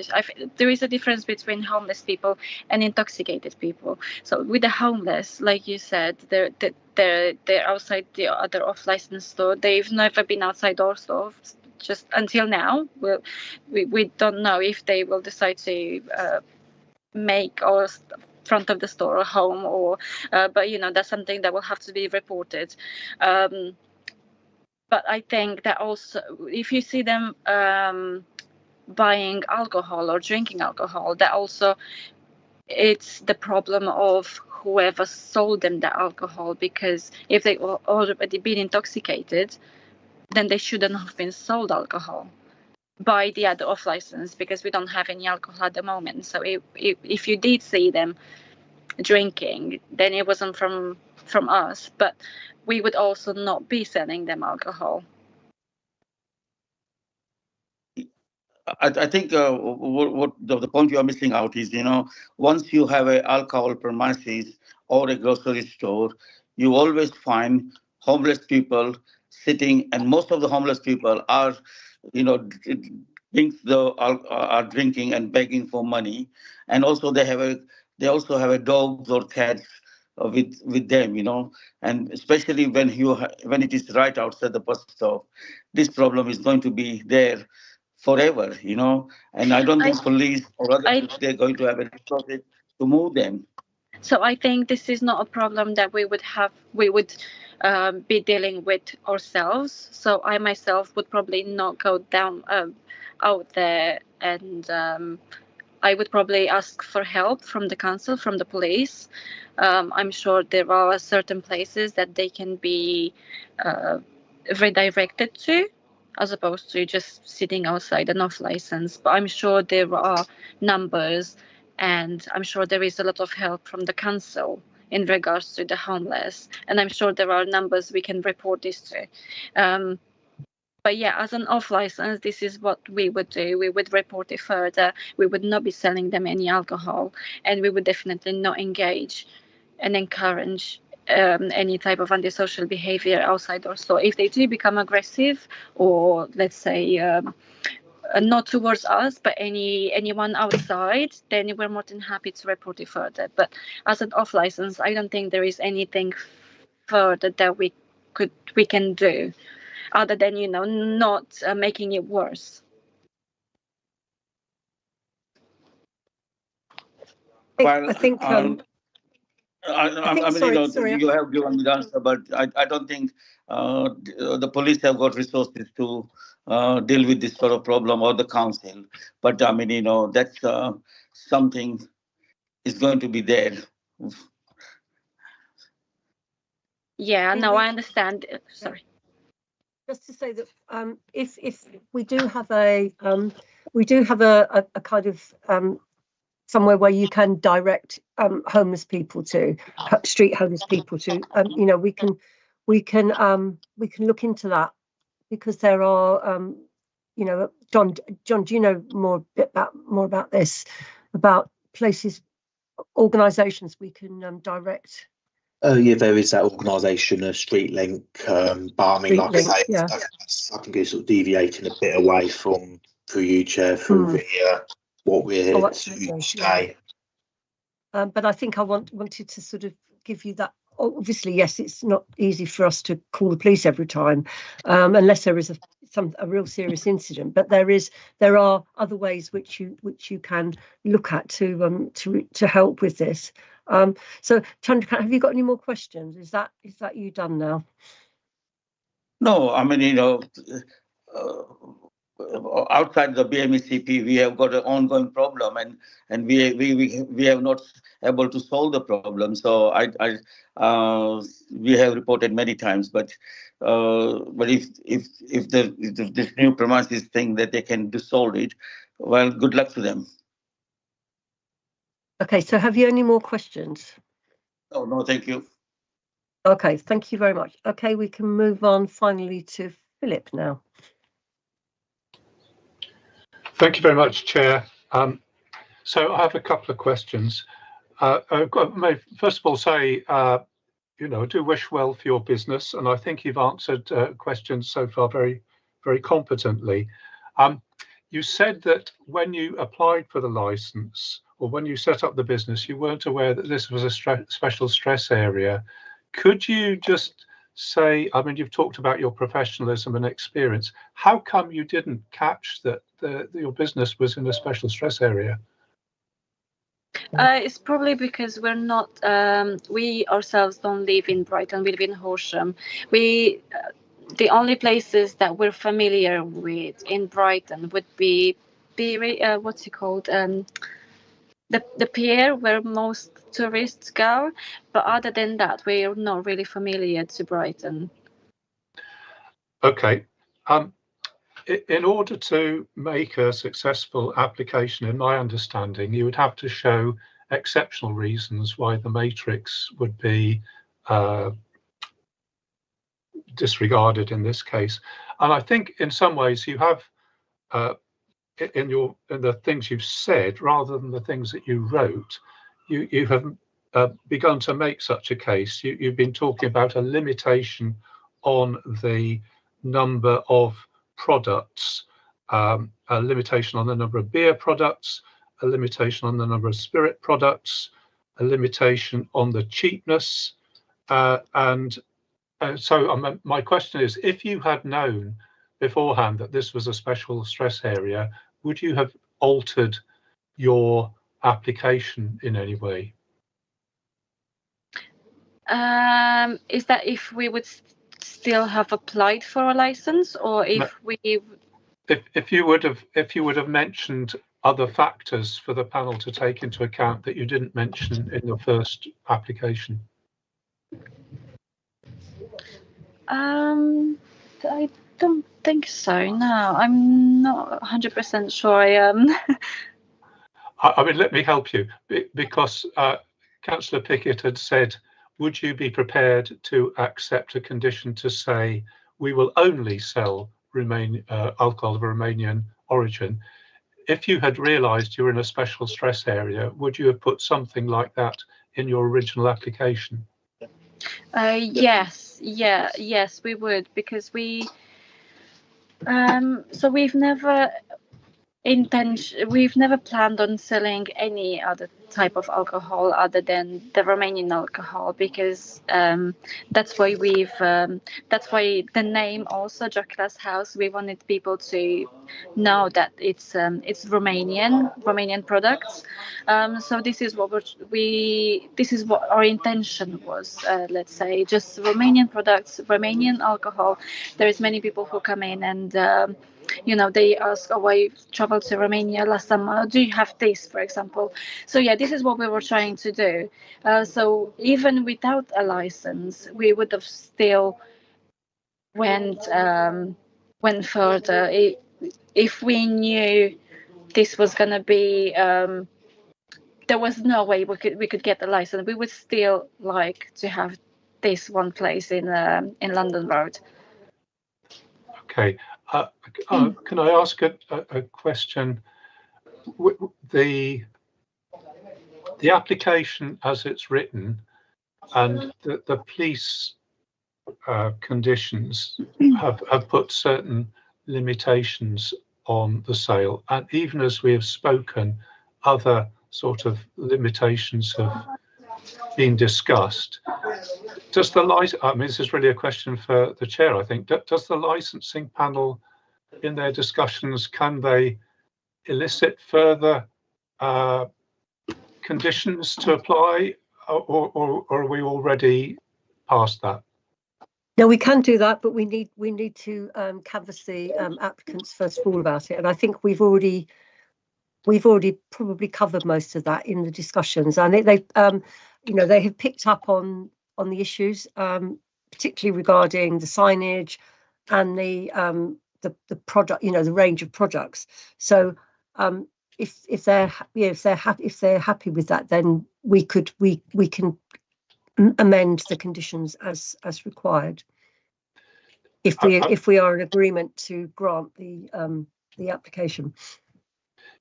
there is a difference between homeless people and intoxicated people. So with the homeless, like you said, they're outside the other off-license store. They've never been outside our store just until now. We don't know if they will decide to make our front of the store a home, or but that's something that will have to be reported. But I think that also, if you see them buying alcohol or drinking alcohol, that also it's the problem of whoever sold them the alcohol, because if they already been intoxicated, then they shouldn't have been sold alcohol by the other off license, because we don't have any alcohol at the moment. So if you did see them drinking, then it wasn't from us, but we would also not be selling them alcohol. I think what the point you are missing out is, once you have an alcohol premises or a grocery store, you always find homeless people sitting, and most of the homeless people are, are drinking and begging for money, and also they also have dogs or cats with them, and especially when it is right outside the bus stop, this problem is going to be there forever, and I don't think police or others, they're going to have a resources to move them. So I think this is not a problem that we would be dealing with ourselves. So I myself would probably not go down out there, and I would probably ask for help from the council, from the police. I'm sure there are certain places that they can be redirected to, as opposed to just sitting outside an off license. But I'm sure there are numbers, and I'm sure there is a lot of help from the council in regards to the homeless, and I'm sure there are numbers we can report this to. But yeah, as an off license, this is what we would do. We would report it further. We would not be selling them any alcohol, and we would definitely not engage and encourage any type of antisocial behavior outside our store. If they do become aggressive, or let's say not towards us, but anyone outside, then we're more than happy to report it further. But as an off license, I don't think there is anything further that we can do, other than not making it worse. Well, I think. Sorry. You have given me the answer, but I don't think the police have got resources to deal with this sort of problem, or the council. But that's something is going to be there. Yeah, no, I understand. Sorry. Just to say that if we do have a kind of somewhere where you can direct homeless people to, street homeless people to, we can look into that, because there are John, do you know more about this, about places, organisations we can direct? Yeah, there is that organisation, Street Link, but I mean, like I say, yeah. I think it's sort of deviating a bit away from, through you, Chair, through what we're here to say. Yeah. But I think I wanted to sort of give you that. Obviously, yes, it's not easy for us to call the police every time, unless there is a real serious incident. But there are other ways which you can look at to help with this. So, Chandra, have you got any more questions? Is that you done now? No, I mean, outside the BMECP, we have got an ongoing problem, and we have not able to solve the problem. So we have reported many times, but if this new premises thing that they can solve it, well, good luck to them. Okay, so have you any more questions? Oh, no, thank you. Okay, thank you very much. Okay, we can move on finally to Philip now. Thank you very much, Chair. So I have a couple of questions. First of all, say, you know, I do wish well for your business, and I think you've answered questions so far very, very competently. You said that when you applied for the license, or when you set up the business, you weren't aware that this was a special stress area. Could you just say, I mean, you've talked about your professionalism and experience. How come you didn't catch that your business was in a special stress area? It's probably because we're not, we ourselves don't live in Brighton, we live in Horsham. The only places that we're familiar with in Brighton would be what's it called? The pier where most tourists go. But other than that, we're not really familiar to Brighton. Okay. In order to make a successful application, in my understanding, you would have to show exceptional reasons why the matrix would be disregarded in this case. And I think in some ways you have in the things you've said, rather than the things that you wrote, you have begun to make such a case. You've been talking about a limitation on the number of products, a limitation on the number of beer products, a limitation on the number of spirit products, a limitation on the cheapness, so my question is, if you had known beforehand that this was a special stress area, would you have altered your application in any way? Is that if we would still have applied for a license, or if if you would have mentioned other factors for the panel to take into account that you didn't mention in your first application? I don't think so. No, I'm not 100% sure I am. I mean, let me help you, because Councillor Pickett had said, would you be prepared to accept a condition to say we will only sell alcohol of Romanian origin? If you had realised you were in a special stress area, would you have put something like that in your original application? Yes, we would, because so we've never planned on selling any other type of alcohol other than the Romanian alcohol, because that's why that's why the name also Dracula's House. We wanted people to know that it's Romanian products. So this is what our intention was. Let's say just Romanian products, Romanian alcohol. There is many people who come in and you know, they ask, oh, I traveled to Romania last summer, do you have this, for example? So yeah, this is what we were trying to do. So even without a license, we would have still went further. If we knew this was going to be, there was no way we could get the license, we would still like to have this one place in London Road. Okay. Can I ask a question? The application as it's written and the police conditions have put certain limitations on the sale, and even as we have spoken, other sort of limitations have been discussed. Does the license, I mean, this is really a question for the chair, I think. Does the licensing panel, in their discussions, can they elicit further conditions to apply, or are we already past that? No, we can do that, but we need to canvass the applicants first of all about it, and I think we've already probably covered most of that in the discussions. And they have picked up on the issues, particularly regarding the signage and the product, the range of products. So if they're happy with that, then we can amend the conditions as required, if we are in agreement to grant the application.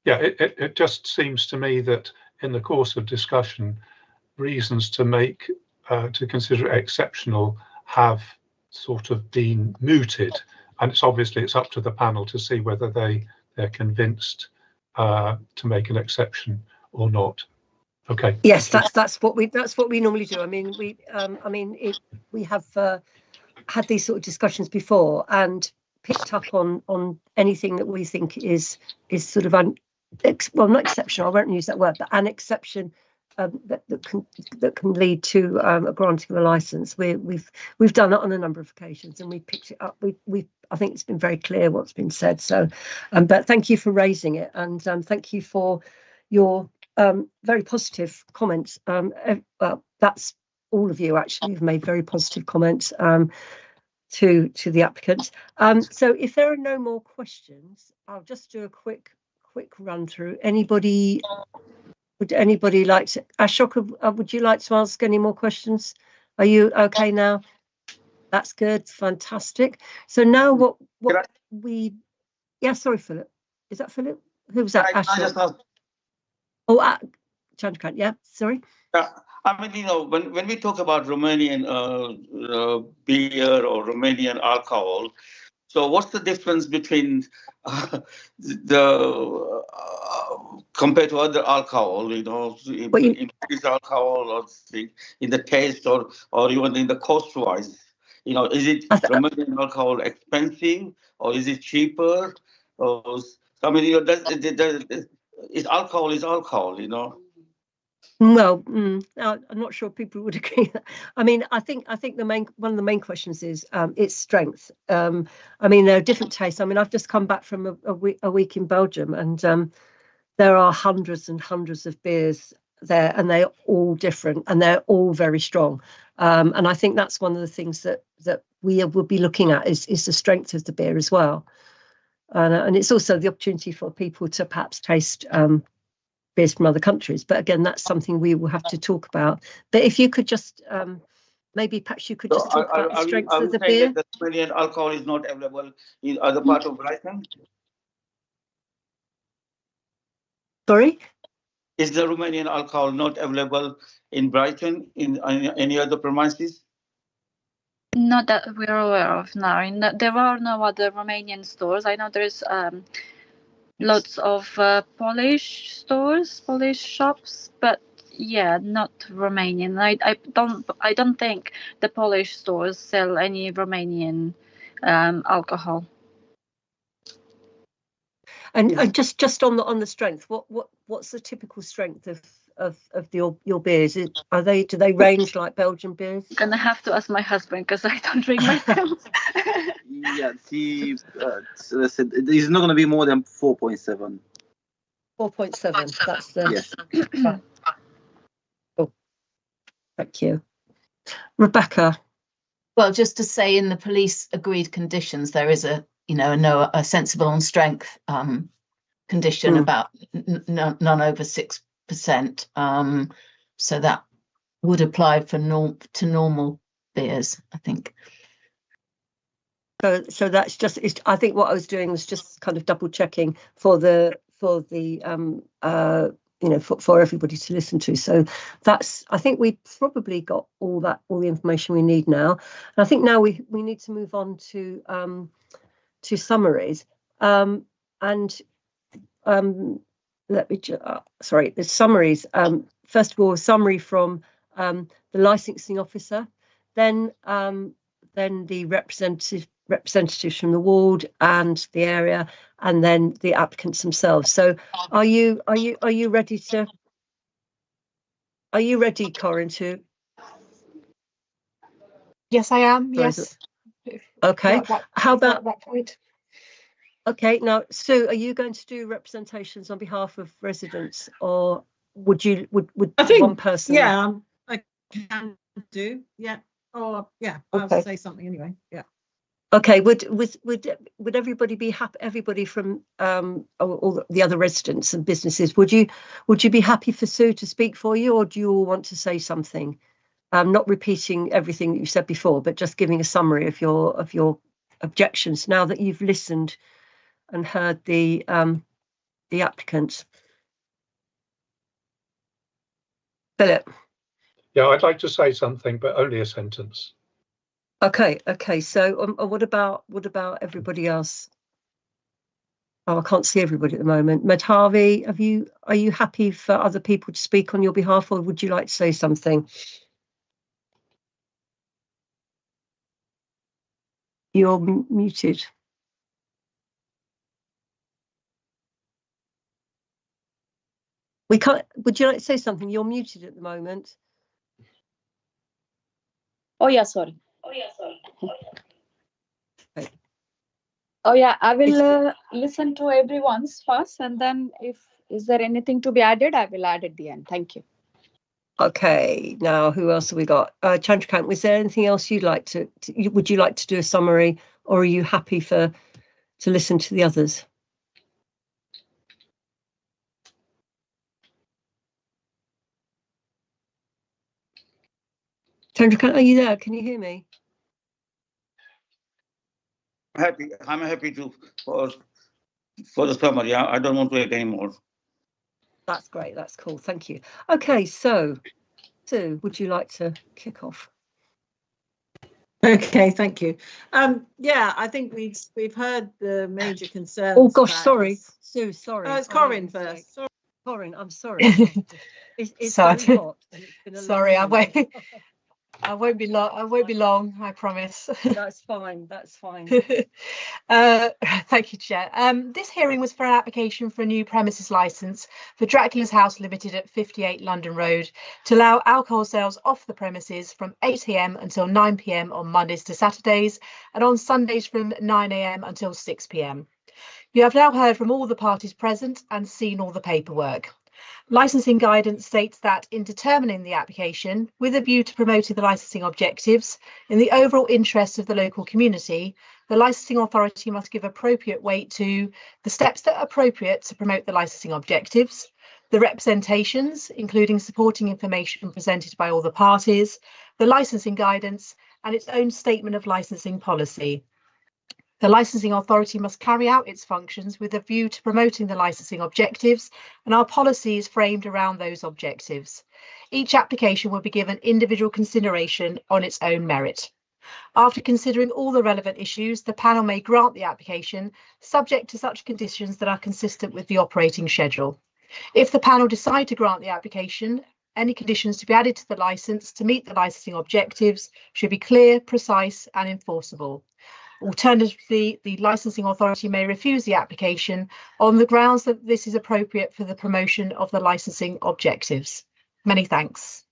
Yeah, it just seems to me that in the course of discussion, reasons to consider it exceptional have sort of been mooted, and it's up to the panel to see whether they're convinced to make an exception or not. Okay. Yes, that's what we normally do. I mean, we have had these sort of discussions before and picked up on anything that we think is sort of not exceptional. I won't use that word, but an exception that can lead to a granting of a license. We've done it on a number of occasions, and we picked it up. I think it's been very clear what's been said. So, but thank you for raising it, and thank you for your very positive comments. That's all of you actually have made very positive comments to the applicants. So if there are no more questions, I'll just do a quick run through. Would anybody like to? Ashok, would you like to ask any more questions? Are you okay now? That's good, fantastic. So now sorry, Philip. Is that Philip? Who was that? Ashok. Chandrakant, yeah, sorry. I mean, when we talk about Romanian beer or Romanian alcohol, so what's the difference between compared to other alcohol, increased alcohol or in the taste or even in the cost-wise? Is it Romanian alcohol expensive or is it cheaper? I mean, alcohol is alcohol, Well, I'm not sure people would agree. I mean, I think one of the main questions is its strength. I mean, there are different tastes. I mean, I've just come back from a week in Belgium, and there are hundreds and hundreds of beers there, and they're all different, and they're all very strong. And I think that's one of the things that we will be looking at is the strength of the beer as well. And it's also the opportunity for people to perhaps taste beers from other countries, but again, that's something we will have to talk about. But if you could just perhaps you could just talk about the strength of the beer. The Romanian alcohol is not available in other parts of Brighton. Sorry, is the Romanian alcohol not available in Brighton in any other premises? Not that we're aware of now. There are no other Romanian stores. I know there's lots of Polish stores, Polish shops, but yeah, not Romanian. I don't think the Polish stores sell any Romanian alcohol. And just on the strength, what's the typical strength of your beers? Do they range like Belgian beers? I'm gonna have to ask my husband because I don't drink myself. Yeah, it's not going to be more than 4.7. 4.7. That's the. Yes. Oh, thank you, Rebecca. Well, just to say, in the police agreed conditions, there is a sensible on strength condition about none over 6%. So that would apply to normal beers, I think. So that's just. I think what I was doing was just kind of double checking for for everybody to listen to. So that's. I think we probably got all the information we need now. And I think now we need to move on to summaries. Let me the summaries. First of all, a summary from the licensing officer, then the representatives from the ward and the area, and then the applicants themselves. So are you ready to? Are you ready, Corinne? Do Yes, I am. Sorry, Yes. Okay. How about that point? Okay, now Sue, are you going to do representations on behalf of residents, or would I think one person? Yeah, I can do. Yeah. Or yeah, I'll Okay. say something anyway. Yeah. Okay, would everybody be happy? Everybody from all the other residents and businesses, would you be happy for Sue to speak for you, or do you all want to say something? Not repeating everything that you said before, but just giving a summary of your objections now that you've listened and heard the applicants. Philip. Yeah, I'd like to say something, but only a sentence. Okay. So, what about everybody else? Oh, I can't see everybody at the moment. Madhavi, are you happy for other people to speak on your behalf, or would you like to say something? You're muted. We can't. Would you like to say something? You're muted at the moment. Oh yeah, sorry. Okay. Oh yeah, I will listen to everyone's first, and then if is there anything to be added, I will add at the end. Thank you. Okay, now who else have we got? Chandrakant, was there anything else you'd like to would you like to do a summary, or are you happy to listen to the others? Chandrakant, are you there? Can you hear me? I'm happy to for the summary. I don't want to add any more. That's great. That's cool. Thank you. Okay, so Sue, would you like to kick off? Okay, thank you. Yeah, I think we've heard the major concerns. Oh gosh, sorry, Sue. Sorry. Oh, it's Corinne first. Sorry. Corinne, I'm sorry. It's very hot. And it's been a Sorry, long day. I won't be long. I promise. That's fine. Thank you, Chair. This hearing was for an application for a new premises licence for Dracula's House Limited at 58 London Road to allow alcohol sales off the premises from 8 AM until 9 PM on Mondays to Saturdays, and on Sundays from 9 AM until 6 PM. You have now heard from all the parties present and seen all the paperwork. Licensing guidance states that in determining the application, with a view to promoting the licensing objectives, in the overall interest of the local community, the licensing authority must give appropriate weight to the steps that are appropriate to promote the licensing objectives, the representations, including supporting information presented by all the parties, the licensing guidance, and its own statement of licensing policy. The licensing authority must carry out its functions with a view to promoting the licensing objectives, and our policy is framed around those objectives. Each application will be given individual consideration on its own merit. After considering all the relevant issues, the panel may grant the application subject to such conditions that are consistent with the operating schedule. If the panel decide to grant the application, any conditions to be added to the licence to meet the licensing objectives should be clear, precise and enforceable. Alternatively, the licensing authority may refuse the application on the grounds that this is appropriate for the promotion of the licensing objectives. Many thanks.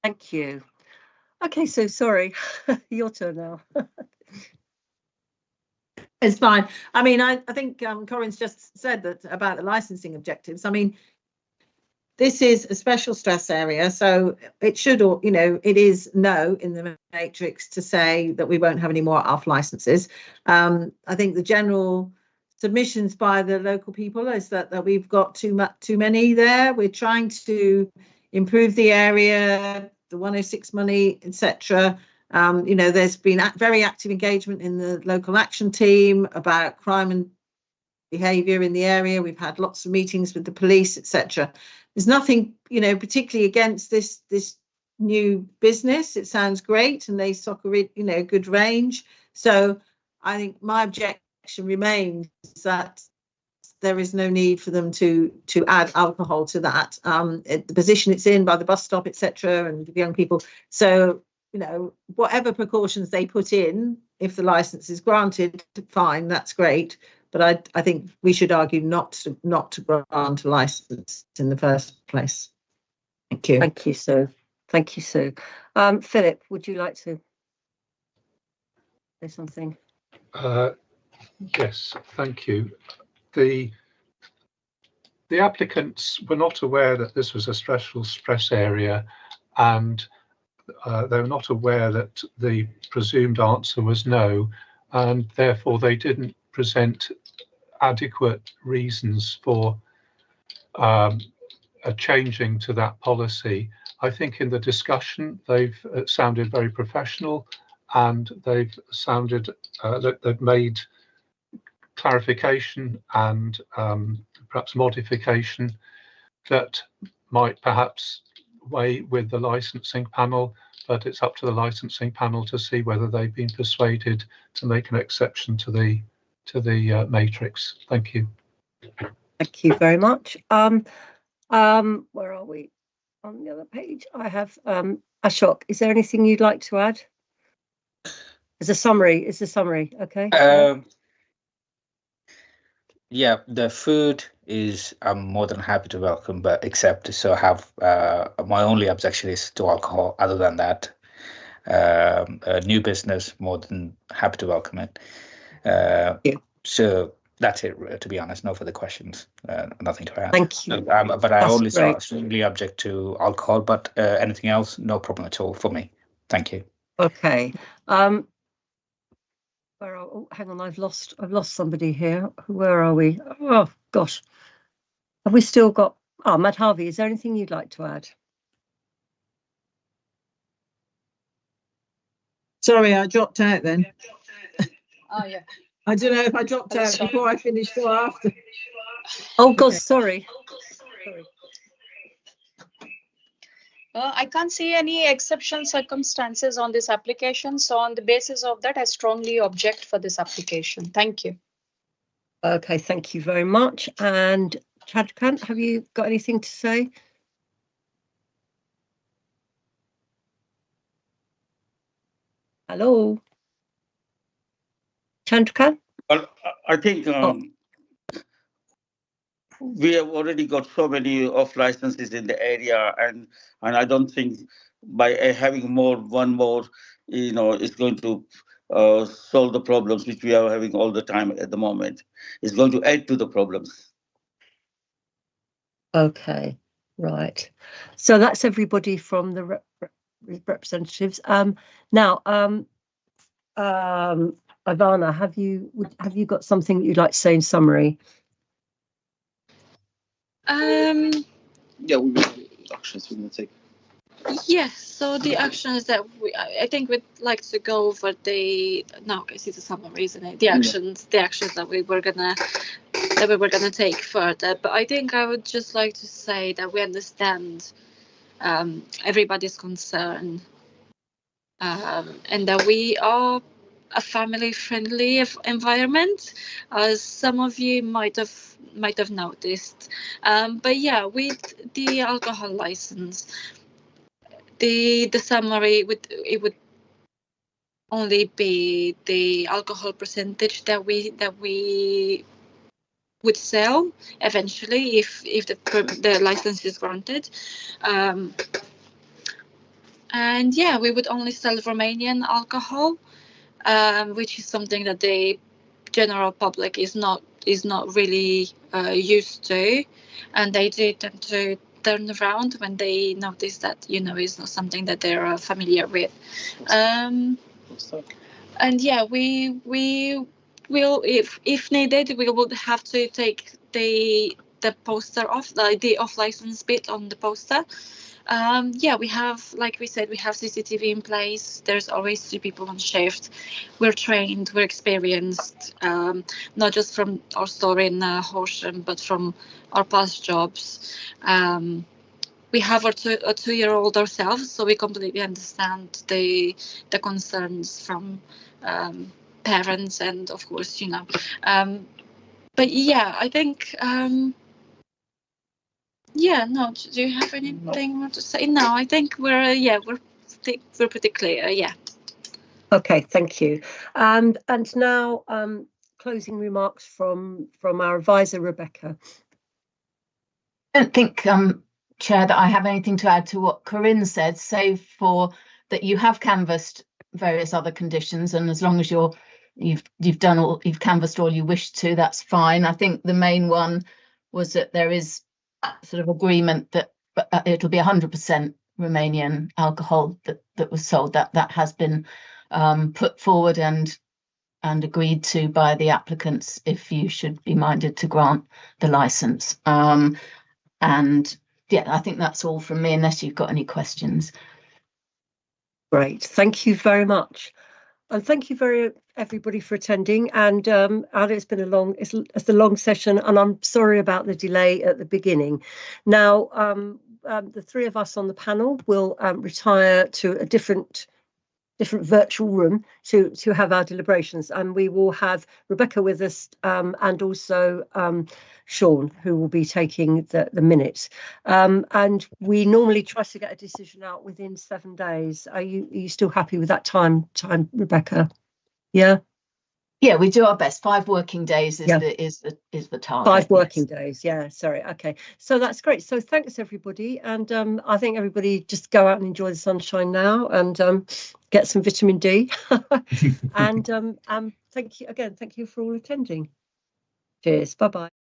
Thank you. Okay, so sorry, your turn now. It's fine. I mean, I think Corinne's just said that about the licensing objectives. I mean, this is a special stress area, so it should, it is no in the matrix to say that we won't have any more off licenses. I think the general submissions by the local people is that we've got too many there. We're trying to improve the area, the 106 money, etc. There's been very active engagement in the local action team about crime and behaviour in the area. We've had lots of meetings with the police, etc. There's nothing, particularly against this new business. It sounds great, and they stock a good range. So I think my objection remains that there is no need for them to add alcohol to that. The position it's in by the bus stop, etc., and the young people. So whatever precautions they put in, if the license is granted, fine, that's great. But I think we should argue not to grant a license in the first place. Thank you. Thank you, Sue. Thank you, Sue. Philip, would you like to? say something? Yes, thank you. The applicants were not aware that this was a special stress area, and they were not aware that the presumed answer was no, and therefore they didn't present adequate reasons for changing to that policy. I think in the discussion they've sounded very professional, and they've sounded that they've made clarification and perhaps modification that might perhaps weigh with the licensing panel, but it's up to the licensing panel to see whether they've been persuaded to make an exception to the matrix. Thank you. Thank you very much. Where are we? On the other page, I have Ashok. Is there anything you'd like to add? As a summary, okay? Yeah, the food is I'm more than happy to welcome, but except so have my only objection is to alcohol. Other than that, new business, more than happy to welcome it. So that's it. To be honest, no further questions. Nothing to add. Thank you. But I only strongly object to alcohol. But anything else, no problem at all for me. Thank you. Okay. Oh, hang on, I've lost somebody here. Where are we? Oh gosh, have we still got? Oh, Matt Harvey, is there anything you'd like to add? Sorry, I dropped out then. Oh yeah. I don't know if I dropped out before I finished or after. Oh God, sorry. I can't see any exceptional circumstances on this application. So on the basis of that, I strongly object for this application. Thank you. Okay, thank you very much. And Chandrakant, have you got anything to say? Hello? Chandrakant? Well, I think we have already got so many off licenses in the area, and I don't think by having one more, is going to solve the problems which we are having all the time at the moment. It's going to add to the problems. Okay, right. So that's everybody from the representatives. Now, Ivana, have you got something you'd like to say in summary? Yeah, we will have actions we're going to take. Yes, so the actions that I think we'd like to go over the summary, isn't it? The actions that we were gonna take further. But I think I would just like to say that we understand everybody's concern, and that we are a family-friendly environment, as some of you might have noticed. But yeah, with the alcohol license, the summary would only be the alcohol percentage that we would sell eventually if the license is granted. And yeah, we would only sell Romanian alcohol, which is something that the general public is not really used to, and they do tend to turn around when they notice that it's not something that they're familiar with. And yeah, we will, if needed, we would have to take the poster off, the off license bit on the poster. Yeah, we have, like we said, we have CCTV in place. There's always 3 people on shift. We're trained, we're experienced, not just from our store in Horsham, but from our past jobs. We have a 2-year-old ourselves, so we completely understand the concerns from parents and, of course, but yeah, I think. Yeah, no, do you have anything more to say? No, I think we're pretty clear, yeah. Okay, thank you. And now closing remarks from our advisor, Rebecca. I don't think, Chair, that I have anything to add to what Corinne said, save for that you have canvassed various other conditions, and as long as you've canvassed all you wish to, that's fine. I think the main one was that there is sort of agreement that it'll be 100% Romanian alcohol that was sold. That has been put forward and agreed to by the applicants, if you should be minded to grant the license. And yeah, I think that's all from me, unless you've got any questions. Great, thank you very much. And thank you everybody for attending. And it's been it's a long session, and I'm sorry about the delay at the beginning. Now, the three of us on the panel will retire to a different virtual room to have our deliberations, and we will have Rebecca with us, and also Sean, who will be taking the minutes. And we normally try to get a decision out within 7 days. Are you still happy with that time, Rebecca? Yeah. Yeah, we do our best. 5 working days is the target. 5 working days. Yeah. Sorry. Okay. So that's great. So thanks everybody, and I think everybody just go out and enjoy the sunshine now, and get some vitamin D. And thank you again. Thank you for all attending. Cheers. Bye bye.